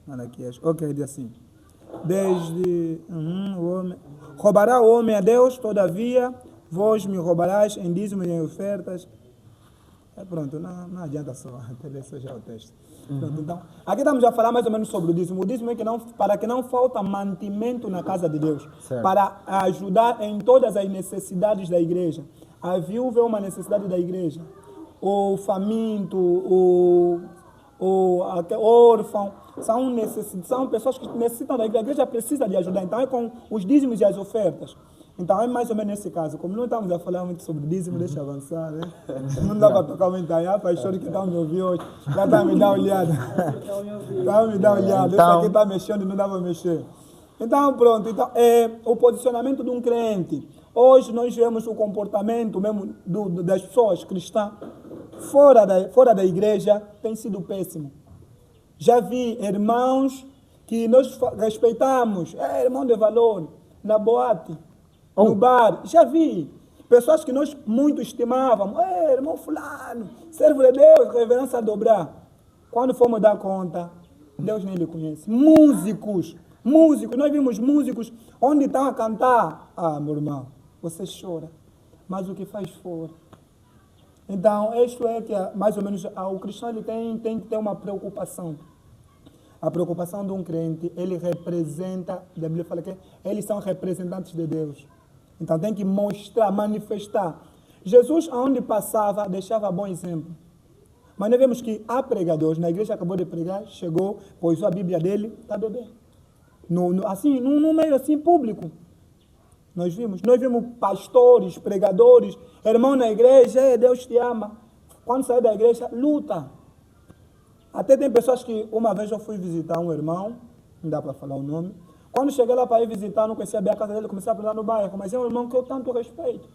Malaquias, ok, diz assim. O homem, roubará o homem a Deus, todavia, vós me roubarás em dízimos e em ofertas. Pronto, não adianta só ler só já o texto. Pronto, então, aqui estamos a falar mais ou menos sobre o dízimo. O dízimo é que para que não falta mantimento na casa de Deus, certo, para ajudar em todas as necessidades da igreja. A viúva é uma necessidade da igreja. O faminto, o órfão, são pessoas que necessitam da igreja. A igreja precisa de ajudar. Então é com os dízimos e as ofertas. Então é mais ou menos nesse caso. Como não estamos a falar muito sobre dízimo, deixa eu avançar, né? Não dá para tocar muito aí. Pastor que está me ouvindo hoje, já está me dando olhada. Está me dando olhada. Esse aqui está mexendo e não dá para mexer. Então pronto, então, é o posicionamento de um crente. Hoje nós vemos o comportamento mesmo das pessoas cristãs fora da igreja tem sido péssimo. Já vi irmãos que nós respeitamos, irmão de valor, na boate, no bar. Já vi pessoas que nós muito estimávamos, irmão fulano, servo de Deus, reverência a dobrar. Quando fomos dar conta, Deus nem lhe conhece. Músicos, nós vimos músicos onde estão a cantar. Meu irmão, você chora, mas o que faz fora. Então, isto é que mais ou menos o cristão ele tem que ter uma preocupação. A preocupação de um crente, ele representa, a Bíblia fala que eles são representantes de Deus. Então tem que mostrar, manifestar. Jesus, aonde passava, deixava bom exemplo. Mas nós vemos que há pregadores, na igreja acabou de pregar, chegou, pôs a Bíblia dele, está bebendo. No meio assim público. Nós vimos pastores, pregadores, irmão na igreja, Deus te ama. Quando sai da igreja, luta. Até tem pessoas que, uma vez eu fui visitar um irmão, não dá para falar o nome. Quando cheguei lá para ir visitar, não conhecia bem a casa dele, comecei a falar no bairro, mas é um irmão que eu tanto respeito.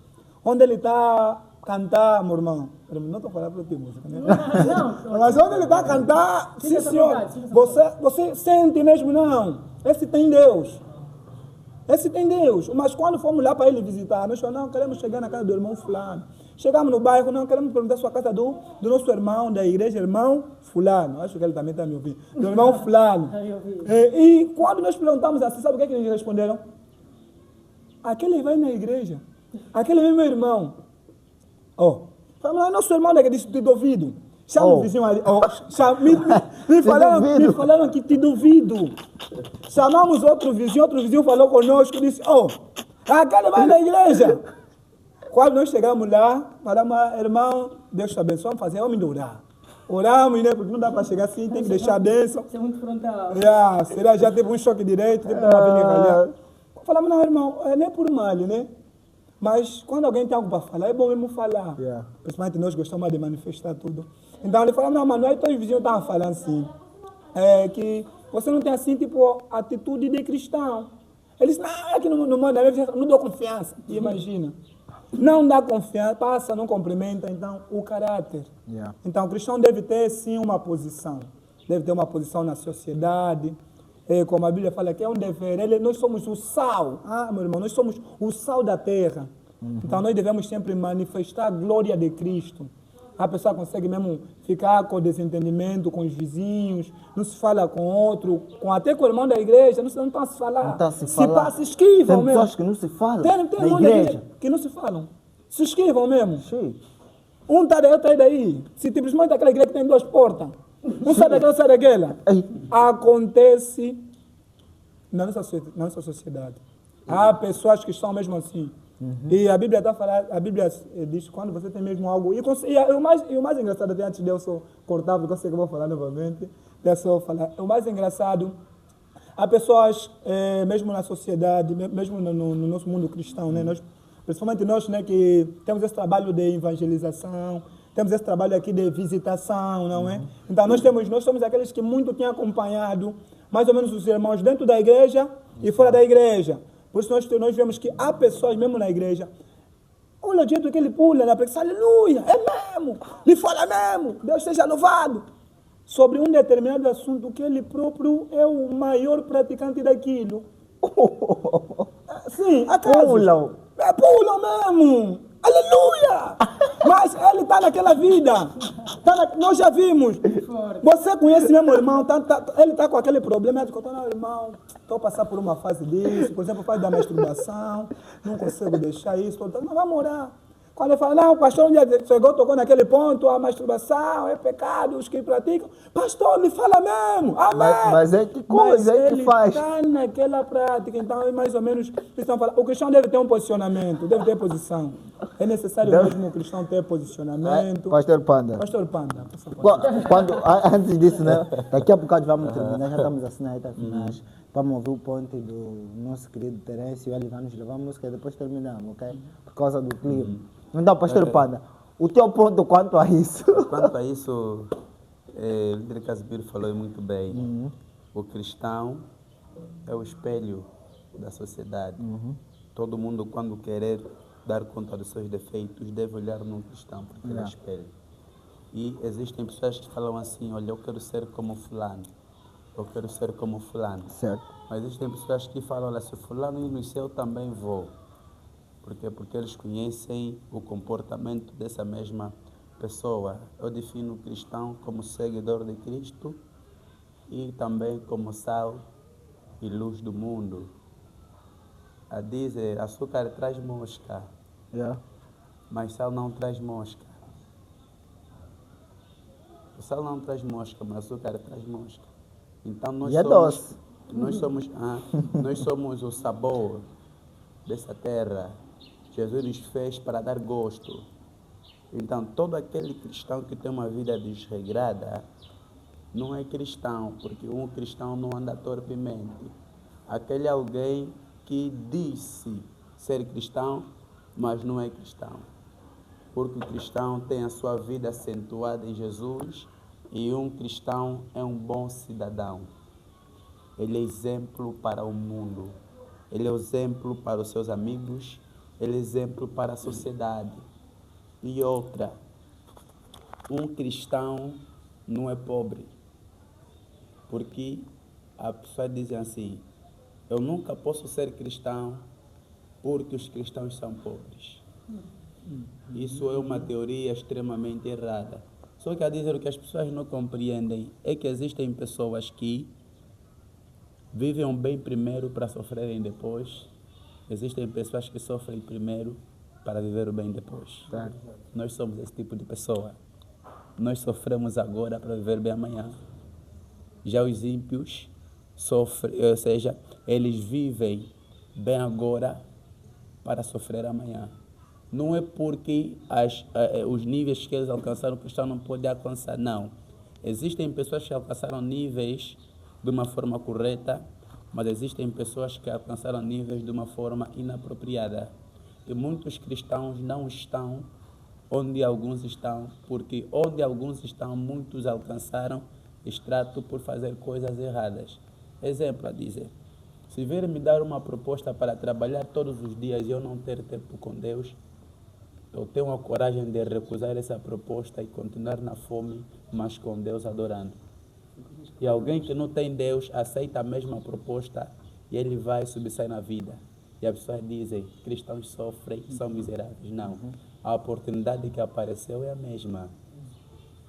Onde ele está cantar, meu irmão. Não estou falando para ti música, né? Não. Mas onde ele está a cantar, sim senhor, você sente mesmo, não. Esse tem Deus. Esse tem Deus. Mas quando fomos lá para ele visitar, nós falamos, não, queremos chegar na casa do irmão fulano. Chegamos no bairro, não, queremos perguntar a sua casa do nosso irmão da igreja, irmão fulano. Acho que ele também está me ouvindo. Do irmão fulano. E quando nós perguntamos assim, sabe o que é que eles responderam? Aquele vai na igreja. Aquele é meu irmão. Falamos, nosso irmão daqui disse, te duvido. Chama o vizinho ali. Me falaram que te duvido. Chamamos outro vizinho falou conosco, disse, aquele vai na igreja. Quando nós chegamos lá, falamos, irmão, Deus te abençoe, vamos fazer, vamos orar. Oramos, né? Porque não dá para chegar assim, tem que deixar a bênção. Isso é muito frontal. Será já teve um choque direito, teve uma falamos, não, irmão, nem por mal, né? Mas quando alguém tem algo para falar, é bom mesmo falar. Principalmente nós gostamos de manifestar tudo. Então ele falou, não, mas não é todos os vizinhos estavam falando assim. Que você não tem assim, tipo, atitude de cristão. Ele disse, não, é que não dou confiança. E imagina. Não dá confiança, passa, não cumprimenta, então, o caráter. Então, o cristão deve ter, sim, uma posição. Deve ter uma posição na sociedade. Como a Bíblia fala que é um dever. Nós somos o sal. Meu irmão, nós somos o sal da terra. Então, nós devemos sempre manifestar a glória de Cristo. A pessoa consegue mesmo ficar com desentendimento com os vizinhos, não se fala com outro, até com o irmão da igreja, não está a se falar. Não está a se falar. Se esquivam tem mesmo. Pessoas que não se falam Tem na igreja. Que não se falam. Se esquivam mesmo. Sim. Um está daí, outro está daí. Se simplesmente aquela igreja que tem 2 portas. Um sai daquela, sai daquela. Acontece na nossa sociedade. Há pessoas que estão mesmo assim. E a Bíblia está falando, a Bíblia diz quando você tem mesmo algo. E o mais engraçado, até antes de eu só cortar, porque eu sei que eu vou falar novamente. O mais engraçado, há pessoas, mesmo na sociedade, mesmo no nosso mundo cristão, né? Principalmente nós, né, que temos esse trabalho de evangelização, temos esse trabalho aqui de visitação, não é? Então nós somos aqueles que muito têm acompanhado mais ou menos os irmãos dentro da igreja e fora da igreja. Por isso nós vemos que há pessoas mesmo na igreja, olha o jeito que ele pula na pregação, aleluia, é mesmo, ele fala mesmo, Deus seja louvado. Sobre um determinado assunto que ele próprio é o maior praticante daquilo. Sim, acaso. Pulam mesmo. Aleluia! Mas ele está naquela vida. Nós já vimos. Você conhece mesmo o irmão, ele está com aquele problema. Ele diz, irmão, estou a passar por uma fase disso, por exemplo, fase da masturbação, não consigo deixar isso. Mas vamos orar. Quando ele fala, não, o pastor um dia chegou, tocou naquele ponto, a masturbação é pecado, os que praticam. Pastor, me fala mesmo, amém. Mas é que coisa é que faz. Ele está naquela prática, então é mais ou menos, o cristão deve ter um posicionamento, deve ter posição. É necessário mesmo o cristão ter posicionamento. Pastor Panda. Antes disso, né? Daqui a bocado vamos terminar, já estamos assim na reta final. Vamos ouvir o ponto do nosso querido Terêncio, ele vai nos levar a música e depois terminamos, ok? Por causa do clima. Então, pastor Panda, o teu ponto quanto a isso? Quanto a isso, o líder Casimiro falou muito bem. O cristão é o espelho da sociedade. Todo mundo, quando querer dar conta dos seus defeitos, deve olhar num cristão, porque ele é espelho. E existem pessoas que falam assim, olha, eu quero ser como fulano. Eu quero ser como fulano. Certo. Mas existem pessoas que falam, olha, se fulano ir no céu, eu também vou. Por quê? Porque eles conhecem o comportamento dessa mesma pessoa. Eu defino o cristão como seguidor de Cristo e também como sal e luz do mundo. A dizer, açúcar traz mosca, mas sal não traz mosca. O sal não traz mosca, mas o açúcar traz mosca. Então nós somos o sabor dessa terra. Jesus nos fez para dar gosto. Então todo aquele cristão que tem uma vida desregrada não é cristão, porque um cristão não anda torpemente. Aquele alguém que disse ser cristão, mas não é cristão. Porque o cristão tem a sua vida acentuada em Jesus e um cristão é um bom cidadão. Ele é exemplo para o mundo. Ele é exemplo para os seus amigos. Ele é exemplo para a sociedade. E outra, um cristão não é pobre. Porque a pessoa diz assim, Eu nunca posso ser cristão porque os cristãos são pobres. Isso é uma teoria extremamente errada. Só quer dizer o que as pessoas não compreendem é que existem pessoas que vivem o bem primeiro para sofrerem depois. Existem pessoas que sofrem primeiro para viver o bem depois. Certo. Nós somos esse tipo de pessoa. Nós sofremos agora para viver bem amanhã. Já os ímpios sofrem, ou seja, eles vivem bem agora para sofrer amanhã. Não é porque os níveis que eles alcançaram, o cristão não pode alcançar, não. Existem pessoas que alcançaram níveis de uma forma correta, mas existem pessoas que alcançaram níveis de uma forma inapropriada. E muitos cristãos não estão onde alguns estão, porque onde alguns estão, muitos alcançaram extrato por fazer coisas erradas. Exemplo a dizer, se virem me dar uma proposta para trabalhar todos os dias e eu não ter tempo com Deus, eu tenho a coragem de recusar essa proposta e continuar na fome, mas com Deus adorando. E alguém que não tem Deus aceita a mesma proposta e ele vai subsair na vida. E as pessoas dizem, cristãos sofrem, são miseráveis. Não, a oportunidade que apareceu é a mesma,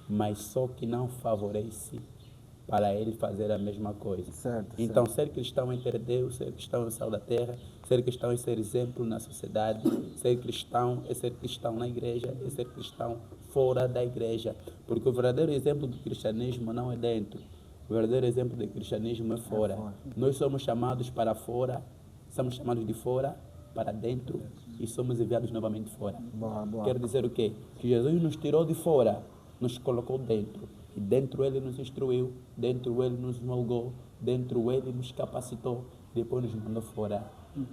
mas só que não favorece para ele fazer a mesma coisa. Certo, então, ser cristão é ter Deus, ser cristão é o sal da terra, ser cristão é ser exemplo na sociedade, ser cristão é ser cristão na igreja, é ser cristão fora da igreja. Porque o verdadeiro exemplo do cristianismo não é dentro, o verdadeiro exemplo do cristianismo é fora. Nós somos chamados para fora, somos chamados de fora para dentro e somos enviados novamente fora. Boa, boa. Quer dizer o quê? Que Jesus nos tirou de fora, nos colocou dentro. E dentro ele nos instruiu, dentro ele nos moldou, dentro ele nos capacitou, depois nos mandou fora.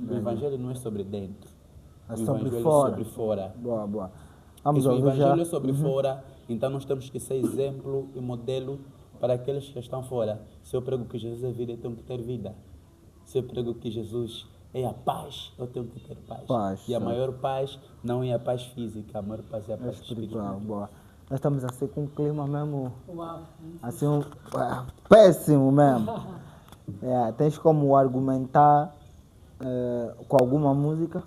O evangelho não é sobre dentro, É o sobre evangelho fora. é sobre fora. Boa, boa. Vamos Se o ouvir evangelho já. é sobre fora, então nós temos que ser exemplo e modelo para aqueles que estão fora. Se eu prego que Jesus é vida, eu tenho que ter vida. Se eu prego que Jesus é a paz, eu tenho que ter paz. Paz, E a certo. maior paz não é a paz física, a maior paz é a É paz espiritual, espiritual. boa. Nós estamos assim com um clima mesmo, Uau. assim, péssimo mesmo. Tens como argumentar com alguma música?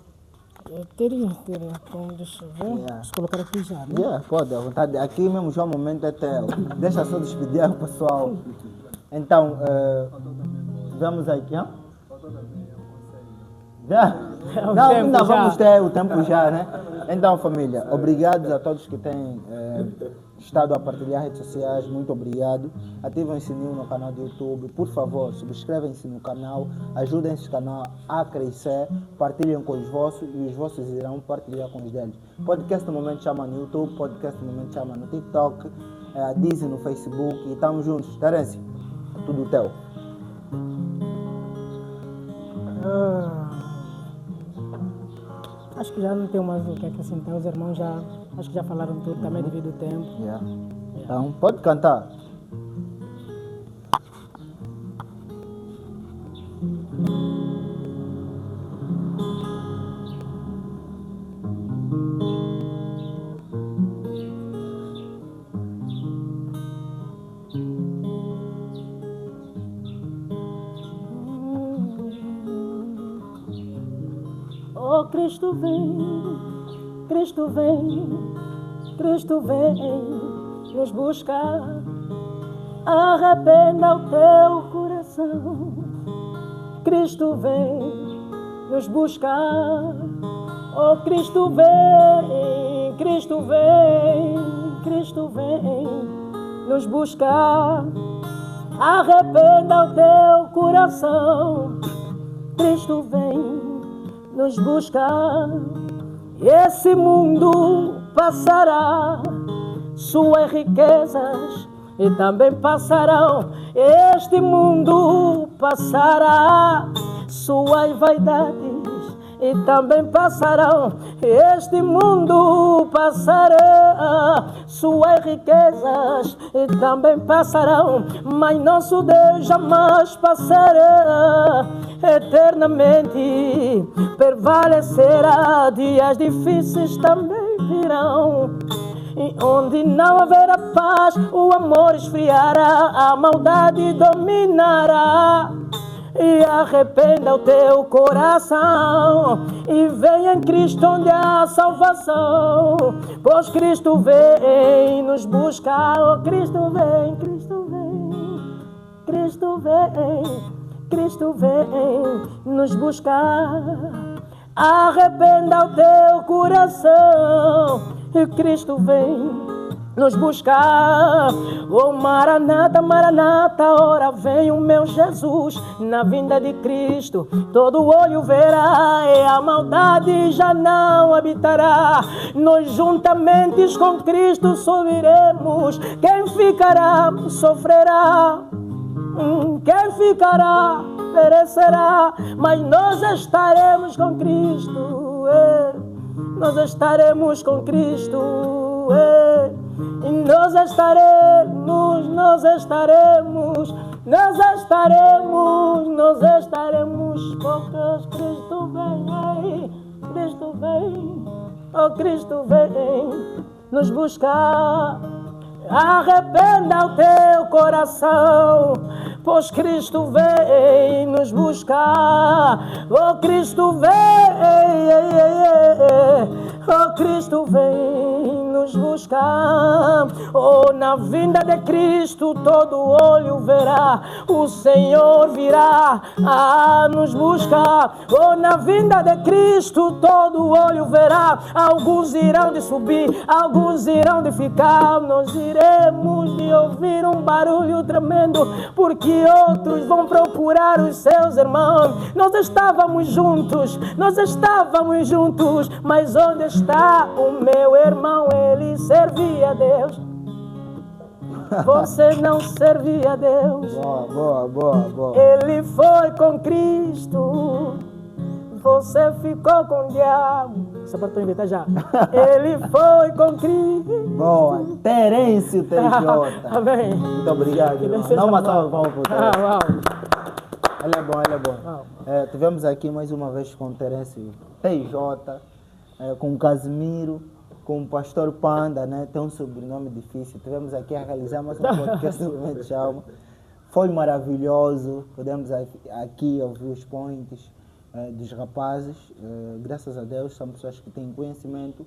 Teria. Então, deixa eu ver. Vamos colocar aqui já, né? Pode, à vontade. Aqui mesmo já o momento é teu. Deixa só despedir o pessoal. Então, vamos aqui, hein? Já? o Não, tempo ainda já. vamos ter o tempo já, né? Então, família, obrigados a todos que têm estado a partilhar redes sociais, muito obrigado. Ativem o sininho no canal do YouTube, por favor, subscrevem-se no canal, ajudem esse canal a crescer, partilhem com os vossos e os vossos irão partilhar com os deles. Podcast no momento chama no YouTube, podcast no momento chama no TikTok, Disney no Facebook e estamos juntos. Terence, é tudo teu. Acho que já não tenho mais o que acrescentar. Os irmãos já, acho que já falaram tudo, também devido ao tempo. Então, pode cantar. Oh, Cristo vem, Cristo vem, Cristo vem nos buscar. Arrependa o teu coração. Cristo vem nos buscar. Oh, Cristo vem, Cristo vem, Cristo vem nos buscar. Arrependa o teu coração. Cristo vem nos buscar. Esse mundo passará, suas riquezas e também passarão. Este mundo passará, suas vaidades e também passarão. Este mundo passará, suas riquezas e também passarão, mas nosso Deus jamais passará. Eternamente prevalecerá, dias difíceis também virão, e onde não haverá paz, o amor esfriará, a maldade dominará. e arrependa o teu coração e venha em Cristo onde há salvação, pois Cristo vem nos buscar. Oh, Cristo vem, Cristo vem, Cristo vem, Cristo vem nos buscar. Arrependa o teu coração e Cristo vem nos buscar. Oh, Maranata, Maranata, ora vem o meu Jesus. Na vinda de Cristo todo olho verá, e a maldade já não habitará. Nós juntamente com Cristo subiremos. Quem ficará sofrerá, quem ficará perecerá, mas nós estaremos com Cristo. Nós estaremos com Cristo. E nós estaremos, nós estaremos, nós estaremos, nós estaremos, porque Cristo vem, Cristo vem, oh, Cristo vem nos buscar. Arrependa o teu coração, pois Cristo vem nos buscar. Oh, Cristo vem, oh, Cristo vem nos buscar. Oh, na vinda de Cristo todo olho verá, o Senhor virá a nos buscar. Oh, na vinda de Cristo todo olho verá, alguns irão de subir, alguns irão de ficar. Nós iremos de ouvir um barulho tremendo, porque outros vão procurar os seus irmãos. Nós estávamos juntos, mas onde está o meu irmão? Ele servia a Deus, você não servia a Deus. Boa. Ele foi com Cristo, você ficou com o diabo. Essa parte eu inventar já. Ele foi com Cristo. Boa, Terêncio TJ. Amém. Muito obrigado, irmão. Não, uma salva de palmas para o Uau. Ele é bom. Tivemos aqui mais uma vez com o Terêncio TJ, com o Casimiro, com o Pastor Panda, né? Tem um sobrenome difícil. Tivemos aqui a realizar mais um podcast do Movimento Chalma. Foi maravilhoso. Podemos aqui ouvir os points dos rapazes. Graças a Deus, são pessoas que têm conhecimento